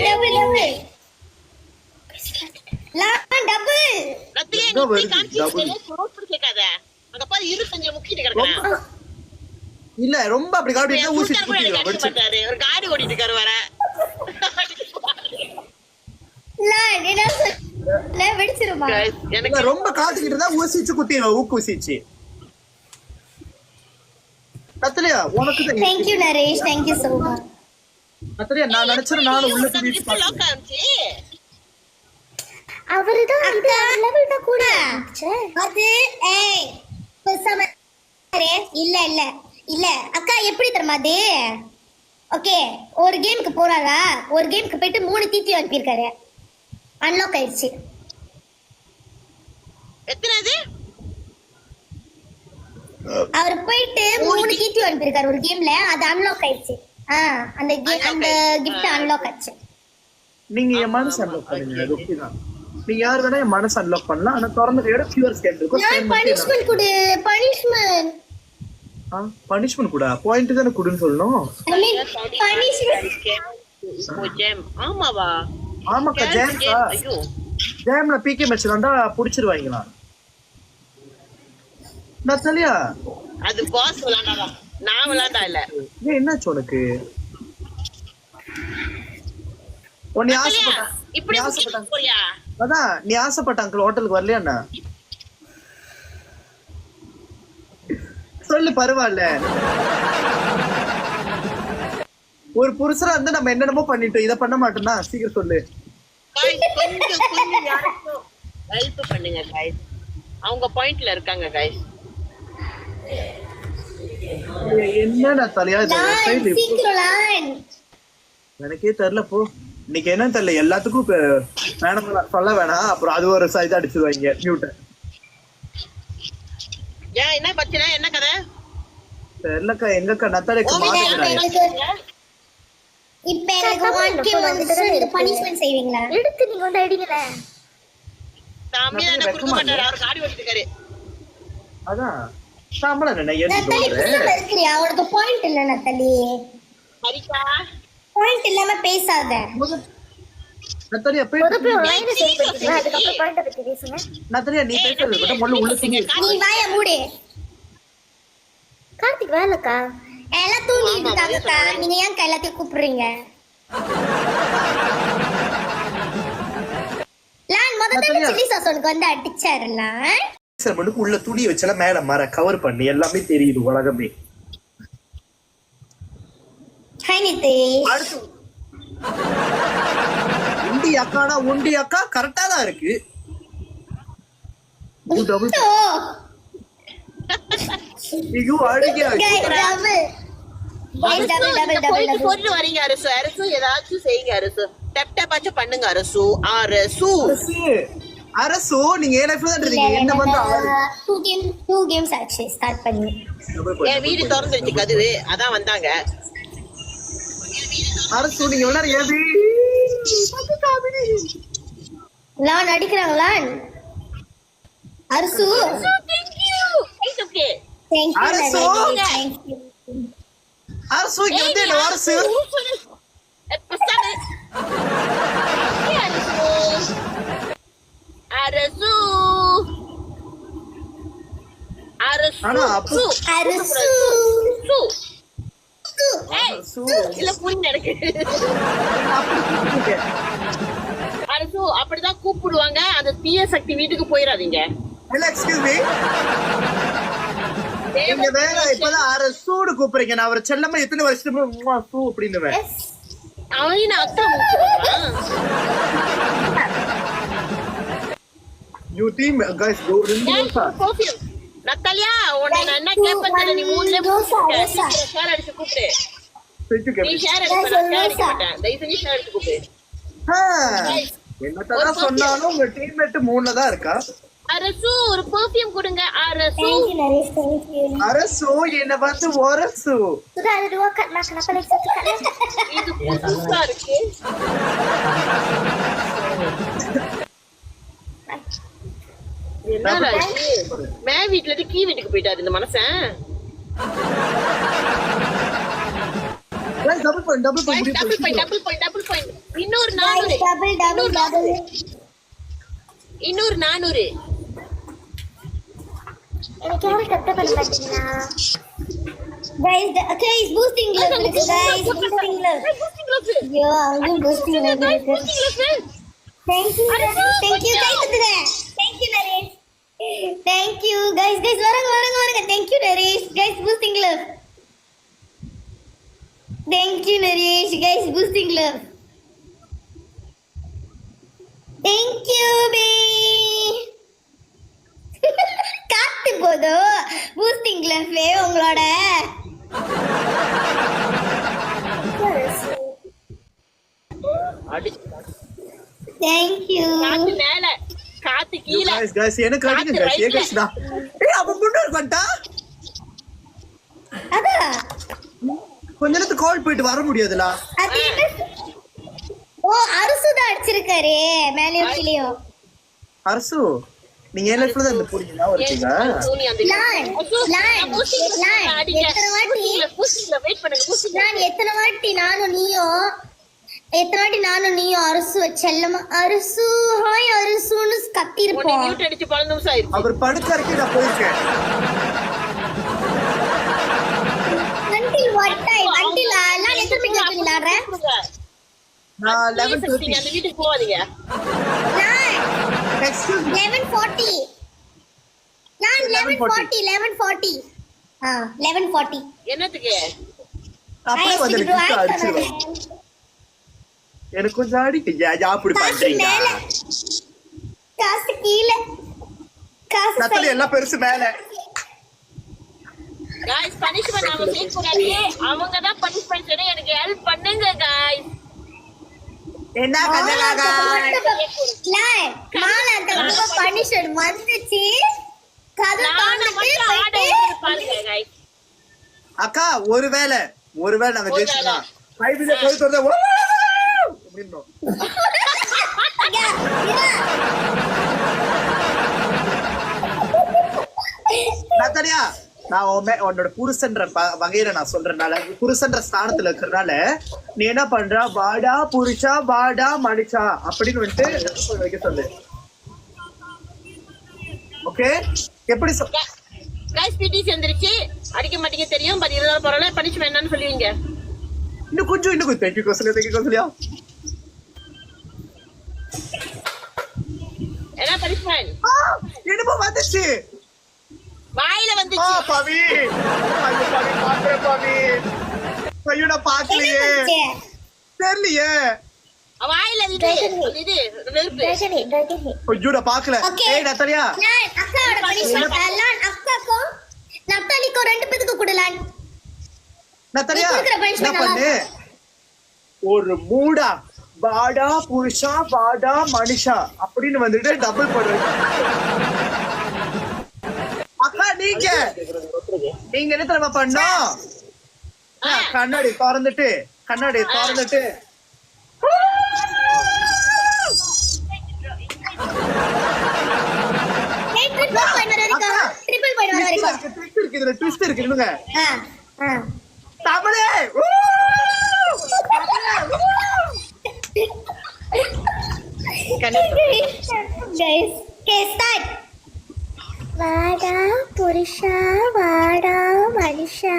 Speaker 1: double லா double
Speaker 5: நத்தியே நீ காமிச்சிட்டே க்ளோஸ் கேட்காத. அங்க பாரு 25 முக்கிட்டு கிடக்குறேன்.
Speaker 2: இல்ல ரொம்ப அப்படி காட்டி ஊசி
Speaker 5: சூத்தர் கூட எனக்கு அடிக்க மாட்டாரு. ஒரு காடி ஓடிட்டு இருக்காரு வர.
Speaker 1: என்ன சொல்ல வெடிச்சிருமா?
Speaker 5: எனக்கு
Speaker 2: ரொம்ப காட்டிக்கிட்டு இருந்தா ஊசிச்சு குத்திடுவா ஊக்குசிச்சு. நத்தலியா உனக்கு தான்
Speaker 1: Thank you Naresh, thank you so much.
Speaker 2: Natalia நான் நினைச்சேன் நானும் உள்ள போய்
Speaker 5: லிப்ட் லாக் ஆச்சு.
Speaker 4: அவருதான் அந்த லெவல் தான் கூட
Speaker 1: அது ஏய் பேசாம இரு. இல்ல இல்ல இல்ல அக்கா எப்படி தெரியுமா அது? ஓகே ஒரு கேமுக்கு போறாரா, ஒரு கேமுக்கு போயிட்டு 3 தீத்தி அனுப்பியிருக்காரு, அன்லாக் ஆயிடுச்சு.
Speaker 5: எத்தனைது?
Speaker 1: அவர் போயிட்டு 3 தீத்தி அனுப்பியிருக்காரு ஒரு கேம்ல, அது அன்லாக் ஆயிடுச்சு. அந்த அந்த கிஃப்ட் அன்லாக் ஆச்சு.
Speaker 2: நீங்க என் மனசு அன்லாக் பண்ணுங்க, அது ஓகே தான். நீங்க யார் வேணா என் மனசு அன்லாக் பண்ணலாம். ஆனா திறந்து எடுத்து பியூர் ஸ்கேன் இருக்கும்.
Speaker 1: நான் பனிஷ்மென்ட் கொடு, பனிஷ்மென்ட்.
Speaker 2: பனிஷ்மென்ட் கூட பாயிண்ட் தான குடுன்னு சொல்லணும்.
Speaker 1: ஐ மீன் பனிஷ்மென்ட்.
Speaker 5: ஜெம் ஆமாவா?
Speaker 2: ஆமாக்கா ஜேம்க்கா.
Speaker 5: ஐயோ
Speaker 2: ஜேம்ல பிகே மேட்ச் வந்தா புடிச்சிருவாங்களா? நத்தலியா
Speaker 5: அது பாஸ் விளையாடாதா, நான் விளையாண்டா இல்ல.
Speaker 2: ஏன் என்னாச்சு உனக்கு? நீ ஆசைப்பட்ட
Speaker 5: இப்படி
Speaker 2: நீ ஆசைப்பட்ட
Speaker 5: போறியா?
Speaker 2: அதான் நீ ஆசைப்பட்ட அங்கிள் ஹோட்டலுக்கு வரலையா என்ன? சொல்லு பரவாயில்ல. ஒரு புருஷரா இருந்து நம்ம என்னென்னமோ பண்ணிட்டோம், இத பண்ண மாட்டோம்னா சீக்கிரம் சொல்லு.
Speaker 5: கொஞ்சம் யாருக்கும் ஹெல்ப் பண்ணுங்க गाइस, அவங்க பாயிண்ட்ல இருக்காங்க गाइस.
Speaker 2: என்னடா தலையா இது சைடு
Speaker 1: சீக்கிரம்
Speaker 2: எனக்கே தெரியல போ. இன்னைக்கு என்ன தெரியல, எல்லாத்துக்கும் வேணாம் சொல்ல வேணாம், அப்புறம் அது ஒரு சைடு அடிச்சிருவாங்க மியூட்.
Speaker 5: ஏன் என்ன பிரச்சனை, என்ன கதை?
Speaker 2: தெரியலக்கா எங்கக்கா நத்தாலிக்கு மாட்டேங்கிறாங்க.
Speaker 1: இப்ப எனக்கு 1 கேம் வந்துச்சு, இது பனிஷ்மென்ட் செய்வீங்களா?
Speaker 4: எடுத்து நீங்க வந்து அடிங்களே.
Speaker 5: சாமியா என்ன கொடுக்க மாட்டாரு, அவர் காடி ஓடிட்டாரு.
Speaker 2: அதான் சாம்பளம் என்ன ஏன்
Speaker 1: நத்தலி
Speaker 2: சொல்றேன்?
Speaker 1: புள்ள இருக்கறியா? உனக்கு பாயிண்ட் இல்ல நத்தலி,
Speaker 5: ஹரிகா
Speaker 1: பாயிண்ட் இல்லாம பேசாத.
Speaker 2: நத்தாலியா
Speaker 4: போய்
Speaker 2: போய்
Speaker 4: லைன் செட் பண்ணிக்கலாம். அதுக்கு அப்புறம் பாயிண்ட் பத்தி பேசுங்க.
Speaker 2: நத்தாலியா நீ பேசுறது கூட முள்ள உள்ள தூங்கி
Speaker 1: நீ வாய மூடு.
Speaker 4: கார்த்திக் வேலைக்கா
Speaker 1: எல்லாம் தூங்கிட்டு இருக்காங்கக்கா, நீங்க ஏன் எல்லாத்தையும் கூப்பிடுறீங்க? லான் முதல்ல சில்லி சாஸ் உனக்கு வந்து அடிச்சாருலாம்.
Speaker 2: சார் மட்டும் உள்ள துணி வச்சல மேல மர கவர் பண்ணி எல்லாமே தெரியுது உலகமே.
Speaker 1: ஹாய் நிதேஷ்.
Speaker 2: அடுத்து உண்டி அக்கா கரெக்டா தான் இருக்கு. டபுள் ஐயோ அடிக்க
Speaker 5: போட்டு வரீங்க அரசு. அரசு ஏதாச்சும் செய்யுங்க அரசு, டப் டப்பாச்சும் பண்ணுங்க அரசு.
Speaker 2: அரசு நீங்க ஏன் லைஃப்ல தான் இருக்கீங்க, என்ன வந்து
Speaker 1: 2 கேம்ஸ் ஆச்சு ஸ்டார்ட் பண்ணி.
Speaker 5: என் வீடு திறந்துருச்சு கதவு, அதான் வந்தாங்க.
Speaker 2: அரசு நீங்க விளையாடு ஏபி
Speaker 1: லான் அடிக்கிறாங்களா? அரசு
Speaker 5: இட்ஸ் ஓகே.
Speaker 1: thank you
Speaker 2: அரசு.
Speaker 1: thank you.
Speaker 2: அரசு இங்க வந்து என்ன அரசு?
Speaker 5: அரசு அரசு
Speaker 2: ஆனா அப்போ
Speaker 1: அரசு
Speaker 5: இல்ல புரிஞ்சு நடக்கு. அரசு அப்படிதான் கூப்பிடுவாங்க. அந்த தீய சக்தி வீட்டுக்கு போயிடாதீங்க.
Speaker 2: இல்ல எக்ஸ்கியூஸ் மீ, நீங்க வேற இப்பதான் அரசூடு கூப்பிடுறீங்க. நான் அவர் செல்லமா எத்தனை வருஷத்துக்கு சூ அப்படின்னு
Speaker 5: அவன் அக்கா
Speaker 2: you team guys go
Speaker 5: perfume. Natalia உன்னை நான் என்ன கேட்பேன், நீ மூணுல ஷேர் அடிச்சு கூப்பிட்டு. நீ ஷேர் அடிப்ப, நான் ஷேர் அடிக்க மாட்டேன். தயவு செஞ்சு ஷேர் அடிச்சு கூப்பிடு.
Speaker 2: என்னதான் சொன்னாலும் உங்க டீம்மேட் 3ல தான் இருக்கா.
Speaker 5: அரசு ஒரு பர்ஃபியூம் கொடுங்க அரசு.
Speaker 1: thank you Naresh, thank you.
Speaker 2: அரசு என்ன பார்த்து ஒரசு
Speaker 4: sudah ada 2 kad nak kenapa lagi 1 kad
Speaker 5: இது புதுசா இருக்கு. என்னடா இது? மே வீட்ல இருந்து கீ வீட்டுக்கு போயிட்டாரு இந்த மனுஷன்.
Speaker 2: Double point
Speaker 5: double point. இன்னொரு 400.
Speaker 1: double
Speaker 5: இன்னொரு 400.
Speaker 4: எனக்கு யாரும் கட்ட பண்ண மாட்டீங்களா?
Speaker 1: Guys, okay, it's boosting love இருக்கு guys. Boosting love. ஐயோ, அவங்க boosting love இருக்கு. Thank you. Thank you guys. Thank you Naresh. Thank you guys. Guys வரங்க. Thank you Naresh. Guys, boosting love. Thank you Naresh. Guys, boosting love. Thank you bee. காத்து போதோ boosting லவ்வே உங்களோட. Thank you.
Speaker 5: காத்து மேல காத்து கீழ
Speaker 2: guys எனக்கு அடிங்க guys ஏ கிருஷ்ணா அப்ப முன்னாடி வந்தா
Speaker 1: அதா
Speaker 2: கொஞ்ச நேரத்துக்கு கால் போயிட்டு வர முடியாதுல.
Speaker 1: அது என்ன? ஓ அரசுதா அடிச்சிருக்காரு மேலயும் கீழயும்.
Speaker 2: அரசு நீங்க ஏன் லைஃப்ல தான் இந்த போறீங்களா இருக்கீங்க?
Speaker 1: லான் எத்தனை வாட்டி நானும் நீயும் அரசு செல்லமா அரசு ஹாய் அரசுன்னு கத்தி இருப்போம்.
Speaker 5: மியூட் அடிச்சு 15 நிமிஷம் ஆயிடுச்சு.
Speaker 2: அவர் படுக்கறதுக்கு நான் போயிருக்கேன்.
Speaker 1: until what time until நான் எத்தனை மணிக்கு விளையாடுறேன்?
Speaker 2: நான் 11:30
Speaker 5: அந்த வீட்டுக்கு போவாதீங்க.
Speaker 1: நான்
Speaker 2: Excuse me.
Speaker 1: 11:40 நான் 11:40 11:40
Speaker 5: என்னத்துக்கு?
Speaker 2: அப்படியே வந்து அடிச்சிருவேன். எனக்கு கொஞ்சம் அடிக்கீங்க அப்படி பண்றீங்க.
Speaker 1: காசு கீழே காசு
Speaker 2: நத்தல எல்லாம் பெருசு மேல.
Speaker 5: गाइस பனிஷ்மென்ட் நாம செய்ய கூடாது. அவங்க தான் பனிஷ்மென்ட் செய்ய எனக்கு ஹெல்ப் பண்ணுங்க गाइस.
Speaker 2: என்ன கதலாக
Speaker 1: லாய் மால அந்த பனிஷ்மென்ட் வந்துச்சு கதை
Speaker 5: நான் மட்டும் ஆட பாருங்க गाइस.
Speaker 2: அக்கா ஒருவேளை நாங்க ஜெயிச்சோம்னா ஃபைவ்ல போய் தரதா அப்படினோ. நத்தரியா நான் உன்னோட புருஷன்ற வகையில நான் சொல்றதுனால புருஷன்ற ஸ்தானத்துல இருக்கிறதுனால நீ என்ன பண்ற வாடா புருஷா வாடா மனுஷா அப்படின்னு வந்துட்டு வைக்க சொல்லு. ஓகே எப்படி
Speaker 5: गाइस பிடி சேர்ந்துருச்சு. அடிக்க மாட்டீங்க தெரியும். பட் இருந்தாலும் பரவாயில்லை. பனிஷ்மென்ட் என்னன்னு சொல்லுவீங்க.
Speaker 2: இன்னும் கொஞ்சம் தேங்க்யூ கோசலியா
Speaker 5: என்ன பனிஷ்மென்ட்?
Speaker 2: என்னப்பா வந்துச்சு
Speaker 5: வாயில வந்துச்சு.
Speaker 2: பவி பாக்குறேன் பவி. ஐயோ நான் பாக்கலையே தெரியலையே.
Speaker 5: வாயில இது நெருப்பு.
Speaker 2: ஐயோ நான் பாக்கல. ஏய் நத்தலியா
Speaker 1: அக்காவோட பனிஷ்மென்ட் லான் அக்காக்கோ நத்தாலிக்கோ ரெண்டு பேத்துக்கு கொடுலான்.
Speaker 2: நத்தலியா என்ன பண்ணு ஒரு மூடா வாடா புருஷா வாடா மனுஷா அப்படின்னு வந்துட்டு டபுள் போடுறேன். அக்கா நீங்க என்ன தெரியுமா பண்ணோம்? கண்ணாடி திறந்துட்டு
Speaker 1: ட்ரிபிள் பாயிண்ட் வர வரைக்கும்
Speaker 2: இதுல ட்விஸ்ட் இருக்கு இருங்க. தமிழே
Speaker 1: guys start வாடா புருஷா வாடா மனுஷா.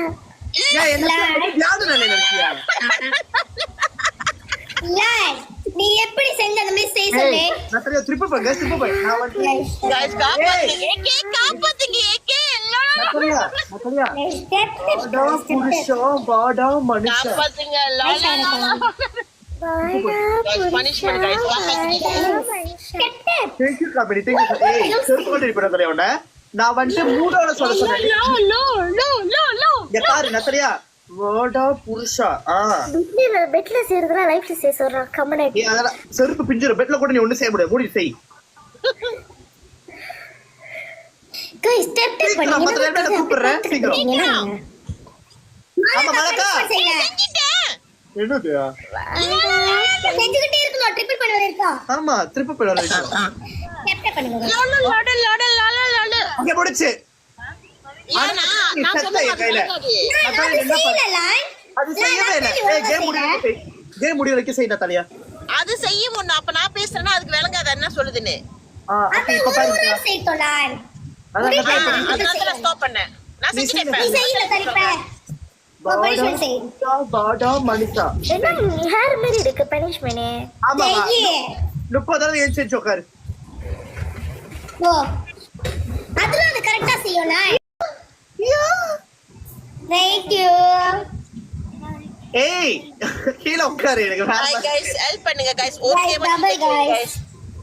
Speaker 1: நீ எப்படி செஞ்ச அந்த மாதிரி செய்ய சொல்லு.
Speaker 5: गाइस காப்பாத்துங்க ஏகே காப்பாத்துங்க பனிஷ்மென்ட் गाइस காப்பாத்துங்க.
Speaker 2: நான் வந்துட்டு மூடோட சொல்ல சொன்னேன். நத்தரியா வாடா புருஷா
Speaker 4: பெட்ல சேர்றதா லைஃப்ல சே சொல்றா கமெண்ட்
Speaker 2: அதெல்லாம் செருப்பு பிஞ்சிரும். பெட்ல கூட நீ ஒண்ணு செய்ய முடியாது. மூடி செய்.
Speaker 1: guys step பண்ணி
Speaker 2: நான் கூப்பிடுறேன் சீக்கிரம். ஆமா மலக்கா என்னது
Speaker 1: செஞ்சுக்கிட்டே இருக்கணும். ட்ரிபிள் பாயிண்ட் வர இருக்கா?
Speaker 2: ஆமா ட்ரிபிள் பாயிண்ட் வர இருக்கு.
Speaker 1: ஸ்டெப் பண்ணுங்க.
Speaker 2: ஓகே முடிச்சு.
Speaker 5: ஏனா நான் சொன்ன
Speaker 2: கையில அது செய்யவே இல்ல. ஏய் கேம் முடிய வைக்க செய்யடா தலியா.
Speaker 5: அது செய்யும் ஒண்ணு. அப்ப நான் பேசுறேன்னா அதுக்கு விளங்காத என்ன சொல்லுதுன்னு.
Speaker 2: அப்ப இப்ப பாருங்க
Speaker 1: செய்தோலான்
Speaker 5: அதான் ஸ்டாப் பண்ணேன். நான் செஞ்சிட்டேன்.
Speaker 1: நீ செய்யல தலிப்ப பனிஷ்மெண்ட் செய்.
Speaker 2: பாடா மனுஷா.
Speaker 4: என்ன ஹேர் மாதிரி இருக்கு பனிஷ்மெண்ட்?
Speaker 2: ஆமா
Speaker 1: செய்யி.
Speaker 2: 30 தடவை ஏஞ்சி உட்காரு.
Speaker 1: ஓ அதெல்லாம் அது கரெக்டா செய்யும்னா. Thank you.
Speaker 2: ஏய் கீழ உட்காரு எனக்கு
Speaker 5: Hi guys, help பண்ணுங்க guys. Okay
Speaker 1: Guys, double guys.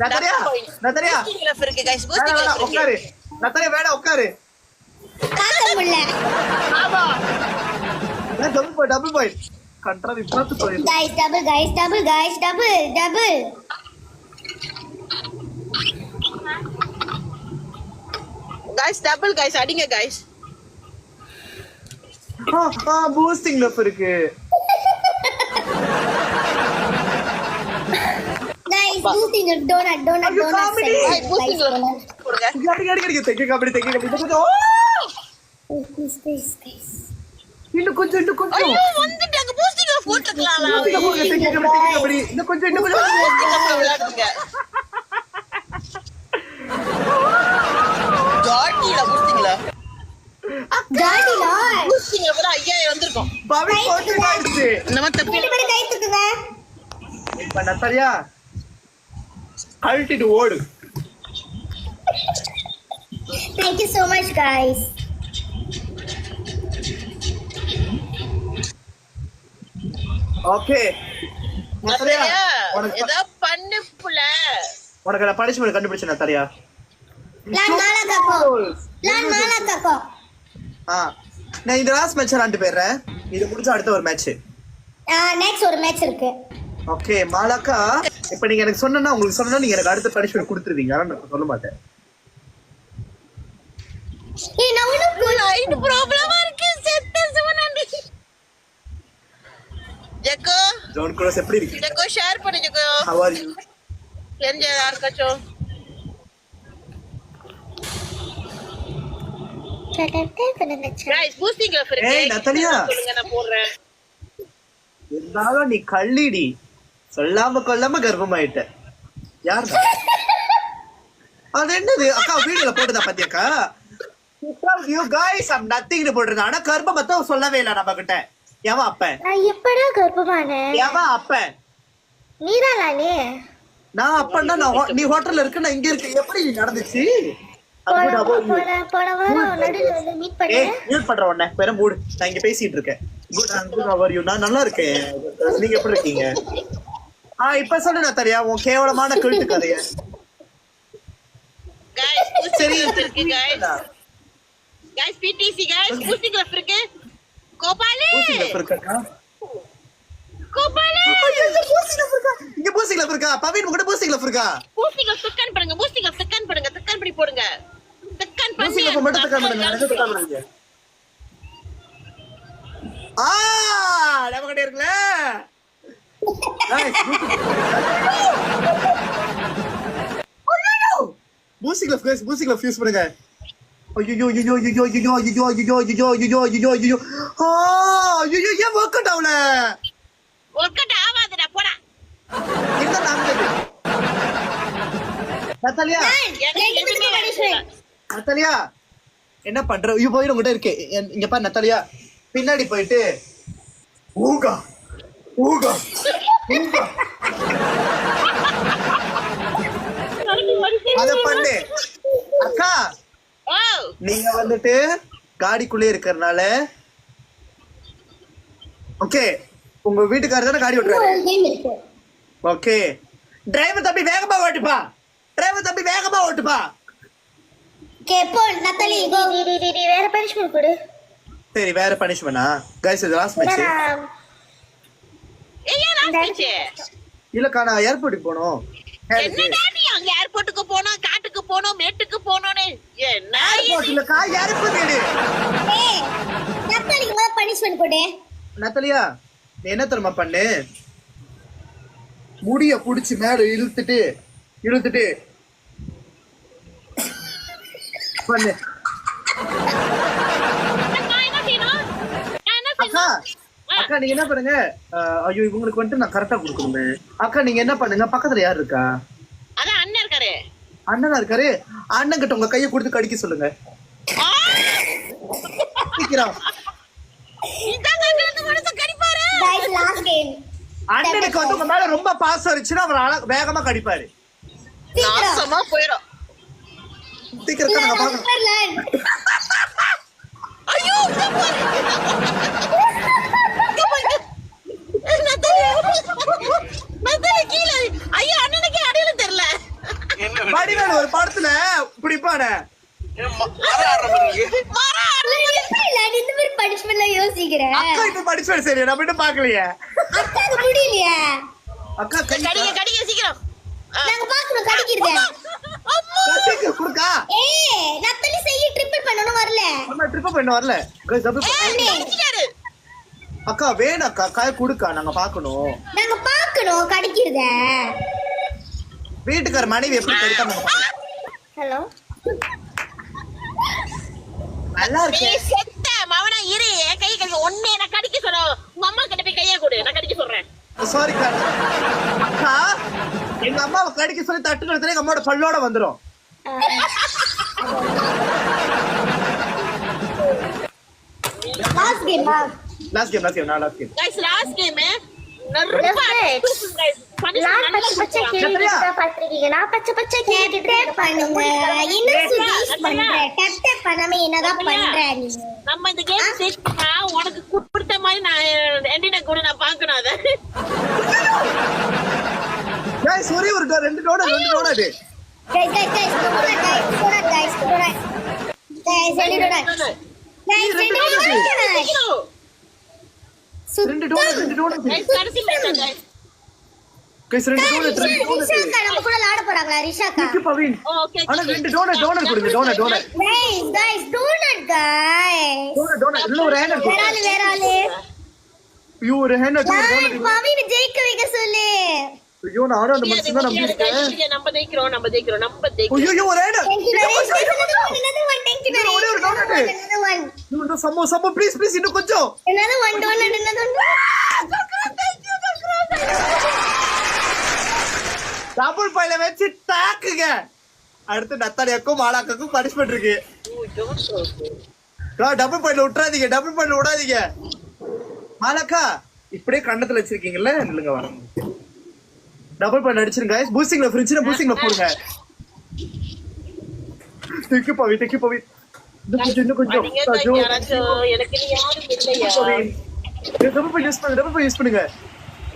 Speaker 2: நதரியா நதரியா
Speaker 5: பூஸ்டிங் லெஃப்ட் இருக்கு guys.
Speaker 2: வேணா
Speaker 5: பூஸ்டிங்
Speaker 2: வேணா
Speaker 5: லெஃப்ட்
Speaker 2: உட்காரு. நதரியா வேணா உட்காரு.
Speaker 1: பார்க்க முடியல.
Speaker 2: ஆமா நான் டபுள் பாயிண்ட் கண்ட்ரா விப்ரத்து போய்.
Speaker 1: Guys, double guys, double guys, double.
Speaker 5: guys, double guys, அடிங்க guys.
Speaker 2: பூஸ்டிங் லெஃப்ட் இருக்கு.
Speaker 1: Guys, boosting your donut.
Speaker 2: ஐயோ, comedy.
Speaker 5: Guys, boosting left போடுங்க.
Speaker 2: அடி தெக்க கபடி
Speaker 1: Guys.
Speaker 2: இன்னும் கொஞ்சம்
Speaker 5: ஐயோ வந்துட்டாங்க. பூஸ்டிங் லெஃப்ட் போட்டுக்கலாம்ல.
Speaker 2: தெக்க கபடி இன்னும் கொஞ்சம்
Speaker 5: பூஸ்டிங் லெஃப்ட் விளையாடுங்க. ஜாட்டில பூஸ்டிங்ல.
Speaker 1: ஜாடிலா.
Speaker 5: பூஸ்டிங்ல கூட 5000 வந்திருக்கும்.
Speaker 2: பாவி போட்டு ஆயிடுச்சு.
Speaker 5: நம்ம தப்பி
Speaker 1: ரெண்டு பேரும் கை தூக்குங்க.
Speaker 2: இப்ப நத்தரியா அல்டிட் ஓடு.
Speaker 1: Thank you so much guys.
Speaker 2: Okay நத்தரியா
Speaker 5: ஏதோ பண்ணு புள்ள.
Speaker 2: உனக்கு நான் பனிஷ்மென்ட் கண்டுபிடிச்சேன் நத்தரியா.
Speaker 1: Lan mala kako.
Speaker 2: நான் இந்த லாஸ்ட் மேட்ச் விளையாண்டு போயிடுறேன். இது முடிஞ்ச அடுத்த ஒரு மேட்ச்.
Speaker 1: Next ஒரு மேட்ச் இருக்கு.
Speaker 2: ஓகே மாலாக்கா இப்ப நீங்க எனக்கு சொன்னா உங்களுக்கு சொன்னா நீங்க எனக்கு அடுத்த பனிஷ்மென்ட் கொடுத்துருவீங்க. ஆனா நான் சொல்ல மாட்டேன்.
Speaker 1: ஏய் நான் உனக்கு
Speaker 5: லைட் ப்ராப்ளமா இருக்கு. செத்த சுவனண்டி. ஜெகோ
Speaker 2: ஜோன் க்ரோஸ் எப்படி இருக்கு?
Speaker 5: ஜெகோ ஷேர் பண்ணு ஜெகோ.
Speaker 2: How are you?
Speaker 5: லென்ஜ யார்காச்சும் guys boosting left இருக்கு.
Speaker 2: ஏய் நத்தலியா
Speaker 5: சொல்லுங்க நான் போடுறேன்.
Speaker 2: இருந்தாலும் நீ கள்ளிடி. சொல்லாம கொல்லாம கர்ப்பமாயிட்ட. யார் அது என்னது அக்கா வீடியோல போட்டுதா பாத்தியாக்கா? you guys I'm nothing னு போடுறது. ஆனா கர்ப்பம் மட்டும் சொல்லவே இல்ல நம்ம கிட்ட. ஏவா அப்ப
Speaker 4: நான் எப்படா கர்ப்பமானேன்?
Speaker 2: ஏவா அப்ப
Speaker 4: நீதானே?
Speaker 2: நான் அப்பன்னா நீ ஹோட்டல்ல இருக்க நான் இங்க இருக்க. எப்படி நடந்துச்சு?
Speaker 4: போன வாரம் நடுவுல வந்து மீட் பண்ணேன்.
Speaker 2: ஏய் மியூட் பண்ற உடனே வேற மூடு. நான் இங்க பேசிட்டு இருக்கேன். Good how are you? நான் நல்லா இருக்கேன். நீங்க எப்படி இருக்கீங்க? இப்ப சொல்லு நத்தரியா உன் கேவலமான கிழிட்டு கதைய.
Speaker 5: guys boosting லெஃப்ட் இருக்கு guys PTC guys boosting left இருக்கு. கோபாலி
Speaker 2: பூசிங்ல இருக்கா?
Speaker 5: கோபாலி
Speaker 2: இங்க பூசிங்ல இருக்கா? பவின் உங்க பூசிங்ல இருக்கா?
Speaker 5: boosting ஸ்கேன் பண்ணுங்க. boosting ஸ்கேன் பண்ணுங்க. ஸ்கேன் பண்ணி போடுங்க. ஸ்கேன் பண்ணி
Speaker 2: பூசிங்ல மட்டும் தக்க பண்ணுங்க. எனக்கு தக்க பண்ணுங்க. நம்ம கிட்ட இருக்குல. பூசிங்ல ஃபியூஸ் பண்ணுங்க. ஐயோ ஐயோ ஐயோ ஐயோ ஐயோ ஐயோ ஐயோ ஐயோ ஐயோ ஐயோ ஐயோ ஏன் வர்க் அவுட் ஆவல?
Speaker 5: வர்க் அவுட் ஆவாதடா போடா.
Speaker 2: என்ன நாமது? நத்தலியா நத்தலியா என்ன பண்ற? ஐயோ போய் உங்ககிட்ட இருக்கு. இங்க பாரு நத்தலியா பின்னாடி போயிட்டு ஊகா ஊகா ஊகா அத பண்ணு அக்கா. நீங்க வந்துட்டு காடிக்குள்ளே இருக்கறனால ஓகே உங்க வீட்டுக்காரர் தான காடி ஓட்டுறாரு. ஓகே டிரைவர் தம்பி வேகமா ஓட்டுப்பா.
Speaker 1: கேப்போ நத்தலி கோ.
Speaker 4: வேற பனிஷ்மென்ட் கொடு.
Speaker 2: சரி வேற பனிஷ்மென்ட்டா? गाइस இது லாஸ்ட் மேட்ச்.
Speaker 5: ஏய் லாஸ்ட் மேட்ச்.
Speaker 2: இல்லக்கா நான் ஏர்போர்ட்டுக்கு போணும்.
Speaker 5: என்னடா நீ அங்க ஏர்போர்ட்டுக்கு போணும், காட்டுக்கு போணும், மேட்டுக்கு போணும்னு என்ன?
Speaker 2: ஏர்போர்ட்லக்கா ஏர்போர்ட் எடு.
Speaker 1: ஏய் நத்தலிக்கு மேல பனிஷ்மென்ட் கொடு.
Speaker 2: நத்தலியா நீ என்ன தெரியுமா பண்ணு? முடிய புடிச்சு மேல இழுத்துட்டு பண்ணு. அக்கா அக்கா நீங்க என்ன பண்ணுங்க? ஐயோ இவங்களுக்கு வந்துட்டு நான் கரெக்டா கொடுக்கணுமே. அக்கா நீங்க என்ன பண்ணுங்க? பக்கத்துல யார் இருக்கா?
Speaker 5: அதான் அண்ணன் இருக்காரு.
Speaker 2: அண்ணனா இருக்காரு. அண்ணன் கிட்ட உங்க கையை கொடுத்து கடிக்க சொல்லுங்க. சீக்கிரம்.
Speaker 5: இதான்
Speaker 1: guys, last game.
Speaker 2: அண்ணனுக்கு வந்து உங்க மேல ரொம்ப பாசம் இருந்துச்சுன்னா அவர் வேகமா கடிப்பாரு.
Speaker 5: நாசமா போயிடும்.
Speaker 2: சீக்கிரம் நாங்க பாக்கணும்.
Speaker 1: Superland.
Speaker 5: ஐயோ கீழே ஐயோ அண்ணனுக்கு அடையாளம் தெரியல.
Speaker 2: வடிவேலு ஒரு படத்துல பிடிப்பானே
Speaker 1: இந்த மாதிரி punishment எல்லாம் யோசிக்கிறேன்.
Speaker 2: அக்கா இப்ப படிச்சு சரி நான் மட்டும் பாக்கலையே.
Speaker 1: அக்காக்கு முடியலையே.
Speaker 2: அக்கா
Speaker 5: கடிங்க சீக்கிரம்.
Speaker 1: நாங்க பாக்கணும் கடிக்கிறத.
Speaker 2: சீக்கிரம் குடுக்கா.
Speaker 1: நத்தலி செய்ய ட்ரிபிள் பண்ணனும் வரல.
Speaker 2: நம்ம ட்ரிப் பண்ண வரல. அக்கா வேணும் அக்கா காய குடுக்கா நாங்க பாக்கணும்.
Speaker 1: நாங்க பாக்கணும் கடிக்கிறத.
Speaker 2: வீட்டுக்கார மனைவி எப்படி கடிக்காம
Speaker 4: ஹலோ
Speaker 2: நல்லா இருக்கு.
Speaker 5: செத்த மவனா இரு கை கடிக்க ஒண்ணே நான் கடிக்க சொல்றேன். உங்க அம்மா கிட்ட போய் கையை கொடு நான் கடிக்க சொல்றேன்.
Speaker 2: சாரி அக்கா எங்க அம்மாவை கடிக்க சொல்லி தட்டு நடத்துறேன் எங்க அம்மாவோட பல்லோட வந்துரும்.
Speaker 1: லாஸ்ட் கேம்
Speaker 2: லாஸ்ட் கேம் நான் last game
Speaker 5: guys last game
Speaker 4: நான் பச்சை பச்சை கேட்டுட்டு பாத்துறீங்க. நான் பச்சை பச்சை கேட்டுட்டு
Speaker 1: பண்ணுங்க. என்ன சுதீஷ் பண்ற? டப் பண்ணாம என்னதான் பண்ற நீ?
Speaker 5: நம்ம இந்த கேம் செட்டா உனக்கு கொடுத்த மாதிரி நான் எண்டின கூட நான் பார்க்கணும் அத.
Speaker 2: गाइस ஒரே ஒரு ரெண்டு டோட அது.
Speaker 1: guys ரெண்டு டோட.
Speaker 2: ரெண்டு டோட
Speaker 5: गाइस கடைசி மேட்ச் गाइस.
Speaker 2: गाइस ரெண்டு டோட
Speaker 1: ரிஷாக்கா நம்ம கூட விளையாட போறாங்களா ரிஷாக்கா?
Speaker 2: நிக்கு பவின்
Speaker 5: ஓகே
Speaker 2: அண்ணா ரெண்டு டோனட் கொடுங்க donut
Speaker 1: guys donut guys
Speaker 2: donut இல்ல ஒரு ஹேண்ட்
Speaker 1: வேற ஆளு
Speaker 2: ஐயோ ஒரு ஹேண்ட் டோனட்
Speaker 1: பவின் ஜெயிக்க வைக்க சொல்லு.
Speaker 2: ஐயோ நான் அந்த மனுஷன் தான் நம்பிட்டேன்.
Speaker 5: நம்ம ஜெயிக்கிறோம்.
Speaker 2: ஐயோ ஒரு hand
Speaker 1: thank you another one thank you very
Speaker 2: ஒரே ஒரு donut.
Speaker 1: another one
Speaker 2: இன்னும் சம்மோ ப்ளீஸ் இன்னும் கொஞ்சம்
Speaker 1: another one donut another one
Speaker 2: double பைல வச்சு தாக்குங்க. அடுத்து நத்தாலியாக்கும் மாலாக்காக்கும் பனிஷ்மென்ட் இருக்கு. டபுள் பைல விடாதீங்க. மாலாக்கா இப்படியே கண்ணத்துல வச்சிருக்கீங்கல்ல நில்லுங்க வர. டபுள் பைல அடிச்சிருங்க. பூஸ்டிங்ல ஃப்ரிட்ஜ்ல போடுங்க. திக்கு பவி இன்னும் கொஞ்சம்
Speaker 5: எனக்கு நீ யாரும் இல்லையா?
Speaker 2: டபுள் பை யூஸ் பண்ணுங்க.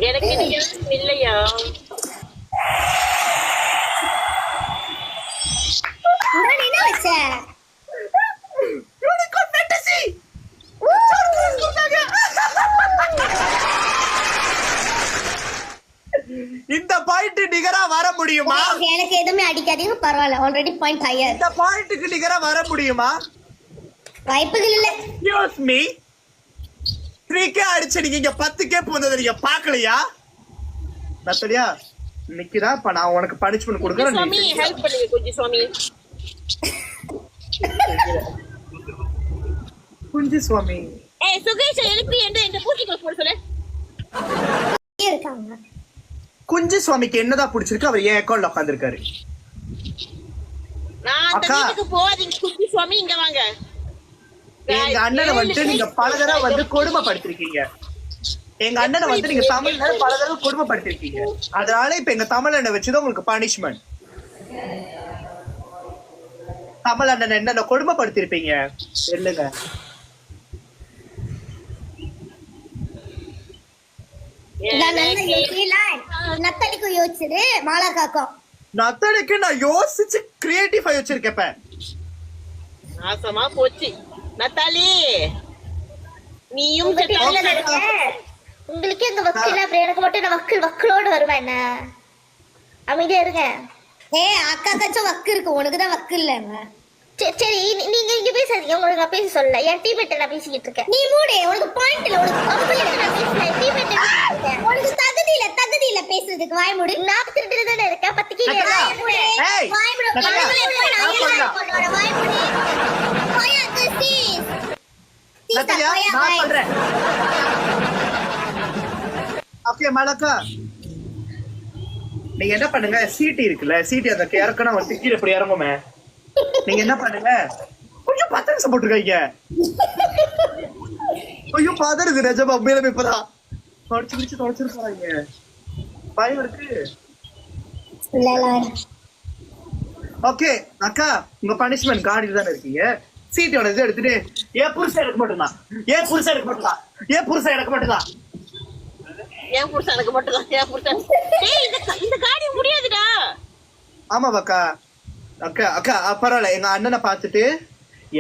Speaker 5: எனக்கு நீ யாரும் இல்லையா?
Speaker 1: நான் என்ன வச்ச
Speaker 2: யூனிகார்ன் ஃபேண்டசி இந்த பாயிண்ட் நிகரா வர முடியுமா?
Speaker 1: எனக்கு எதுவுமே அடிக்காதீங்க பரவாயில்ல ஆல்ரெடி பாயிண்ட் ஹையர்.
Speaker 2: இந்த பாயிண்ட்க்கு நிகரா வர முடியுமா?
Speaker 1: வாய்ப்புகள் இல்ல.
Speaker 2: யூஸ் மீ 3k அடிச்சு நீங்க 10k போனதை நீங்க பாக்கலையா? நத்தலியா நிக்கிறா இப்ப நான் உனக்கு பனிஷ்மென்ட் கொடுக்கறேன்.
Speaker 5: சுவாமி ஹெல்ப் பண்ணுங்க கொஞ்சம் சுவாமி.
Speaker 2: குஞ்சி சுவாமி
Speaker 5: சுகேஷ் எழுப்பி இந்த பூச்சிக்கு போட சொல்லு.
Speaker 1: இருக்காங்க.
Speaker 2: குஞ்சி சுவாமிக்கு என்னதான் பிடிச்சிருக்கு? அவர் ஏன் அக்கௌண்ட்ல உட்கார்ந்திருக்காரு.
Speaker 5: நான் அந்த
Speaker 2: அக்கா.
Speaker 5: வீட்டுக்கு போவாதீங்க குஞ்சி சுவாமி இங்க வாங்க.
Speaker 2: எங்க அண்ணனை வந்து நீங்க பல தடவை வந்து கொடுமைப்படுத்திருக்கீங்க. எங்க அண்ணனை வந்து நீங்க தமிழ்ல பல தடவை கொடுமைப்படுத்திருக்கீங்க. அதனால இப்ப எங்க தமிழ் அண்ணனை வச்சுதான் உங்களுக்கு பனிஷ்மெண்ட். தமிழ் அண்ணன் என்னென்ன கொடுமைப்படுத்திருப்பீங்க சொல்லுங்க.
Speaker 1: நத்தலிக்கு யோசிச்சது மாலாக்காக்கும்.
Speaker 2: நத்தனுக்கு நான் யோசிச்சு கிரியேட்டிவா வச்சிருக்கேன்.
Speaker 5: நாசமா போச்சு நத்தாலி. நீயும்
Speaker 4: உங்களுக்கே அந்த வக்கீல் அப்புறம் எனக்கு மட்டும் நான் வக்கீலோட வருவேன். என்ன அமைதியா இருங்க.
Speaker 1: அக்கா கச்சும் வக்கு இருக்கு உனக்குதான் வக்கு இல்லங்க.
Speaker 4: சரி நீங்க இங்க பேசாதீங்க. உங்களுக்கு நான் பேச சொல்லல. என் டீம்மேட் நான் பேசிக்கிட்டு இருக்கேன்.
Speaker 1: நீ மூடு உனக்கு பாயிண்ட் இல்ல. உனக்கு தகுதி இல்ல பேசுறதுக்கு. வாய் மூடு.
Speaker 4: 42 தானே இருக்கேன். 10 கீழே
Speaker 2: ஓகே மாலாக்கா நீங்க என்ன பண்ணுங்க? சீட்டி இருக்குல்ல, சீட்டி அந்த இறக்கணும் வந்து கீழே இப்படி இறங்குமே. நீங்க என்ன பண்ணுங்க? கொஞ்சம் 10 நிமிஷம் போட்டுருக்கீங்க. ஐயோ பதறுது நிஜமா உண்மையிலுமே இப்பதான். படிச்சு பிடிச்சு தொலைச்சிருப்பாங்க. பயம் இருக்கு. ஓகே அக்கா, உங்க பனிஷ்மெண்ட் கார்டு தானே இருக்கீங்க. சீட்டோட இதை எடுத்துட்டு ஏன் புருஷன் எடுக்க மாட்டேதான், ஏன் புருஷன் எடுக்க மாட்டேதான், ஏன் புருஷன் எடுக்க மாட்டேதான்,
Speaker 5: என் புருஷன் எனக்கு மட்டும்தான், என் புருஷன். ஏய், இந்த காரியம் முடியாதுடா.
Speaker 2: ஆமா அக்கா. அக்கா அக்கா பரவாயில்ல, எங்க அண்ணனை பார்த்துட்டு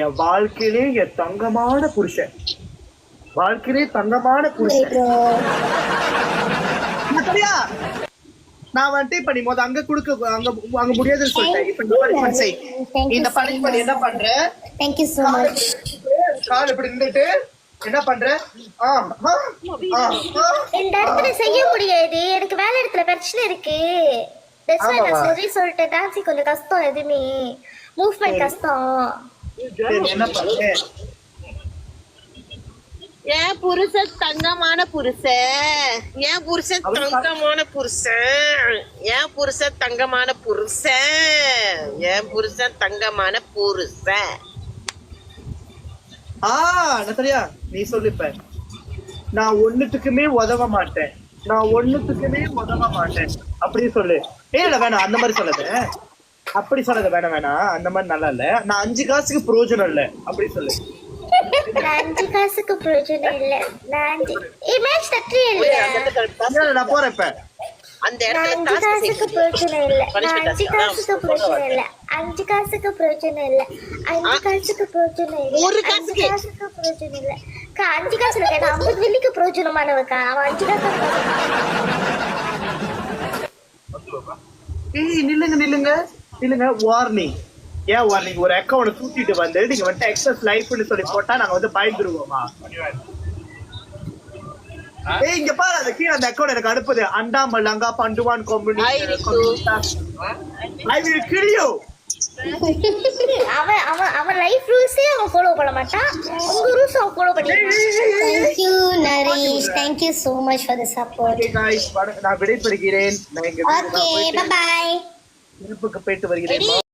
Speaker 2: என் வாழ்க்கையிலே என் தங்கமான புருஷன், வாழ்க்கையிலே தங்கமான புருஷன். அப்படியா? நான் வந்துட்டு இப்ப நீ அங்க குடுக்க அங்க முடியாதுன்னு சொல்லிட்டேன். இப்ப இந்த பனிஷ்மெண்ட் செய். இந்த பனிஷ்மெண்ட் என்ன பண்ற?
Speaker 1: Thank you so much.
Speaker 2: கால் இப்படி நின்னுட்டு என்ன பண்ற?
Speaker 4: இந்த இடத்துல செய்ய முடியாது, எனக்கு வேலை இடத்துல பிரச்சனை இருக்கு. That's why நான் சொல்லிட்டேன், டான்ஸிங் கொஞ்சம் கஷ்டம், எதுவுமே மூவ்மெண்ட் கஷ்டம்.
Speaker 2: என்ன பண்ற?
Speaker 5: என் புருஷன் தங்கமான புருஷன், என் புருஷன் தங்கமான புருஷன், என் புருஷன் தங்கமான புருஷன், என் புருஷன் தங்கமான புருஷன்.
Speaker 2: நத்தரியா நீ சொல்லிப்ப. நான் ஒண்ணுத்துக்குமே உதவ மாட்டேன், நான் ஒண்ணுத்துக்குமே உதவ மாட்டேன் அப்படி சொல்லு. இல்ல வேணாம், அந்த மாதிரி சொல்லாத, அப்படி சொல்லாத, வேணாம் வேணாம், அந்த மாதிரி நல்லா இல்ல. நான் 5 காசுக்கு பிரயோஜனம் இல்ல அப்படி சொல்லு.
Speaker 4: நான் 5 காசுக்கு பிரயோஜனம் இல்ல. நான் மேட்ச் தட்டுறே இல்ல.
Speaker 2: நான் போறேன் இப்ப.
Speaker 5: அந்த
Speaker 4: நான் 5 காசுக்கு பிரயோஜனம் இல்ல. நான் 5 காசுக்கு பிரயோஜனம் இல்ல. 5 காசுக்கு பிரயோஜனம் இல்ல. 5 காசுக்கு பிரயோஜனம் இல்ல. 5 காசுக்கு பிரயோஜனம் இல்ல. 5 காசு இல்ல, 50 வெள்ளிக்கு பிரயோஜனமானவக்கா. அவன் 5 காசு.
Speaker 2: ஏய் நில்லுங்க நில்லுங்க நில்லுங்க. வார்னிங். ஏன் வார்னிங்? ஒரு அக்கௌண்ட் தூக்கிட்டு வந்து நீங்க வந்து எக்ஸஸ் லைஃப்னு சொல்லி போட்டா நாங்க வந்து பயந்துருவோமா? ஏய் இங்க பாரு, அந்த கீழ அந்த அக்கௌண்ட் எனக்கு அனுப்புது. அண்டாமல்லங்கா பண்டுவான் கொம்பனி. I will kill you.
Speaker 4: அவன் லைஃப் ரூல்ஸே அவன் ஃபாலோ பண்ண மாட்டான். உங்க ரூல்ஸ் அவன் ஃபாலோ பண்ணிடுவான்.
Speaker 1: Thank you Naresh, thank you so much for the support.
Speaker 2: Okay guys, நான் விடைபெறுகிறேன். நான் இங்க
Speaker 1: Okay, bye bye.
Speaker 2: இருப்புக்கு போயிட்டு வருகிறேன்.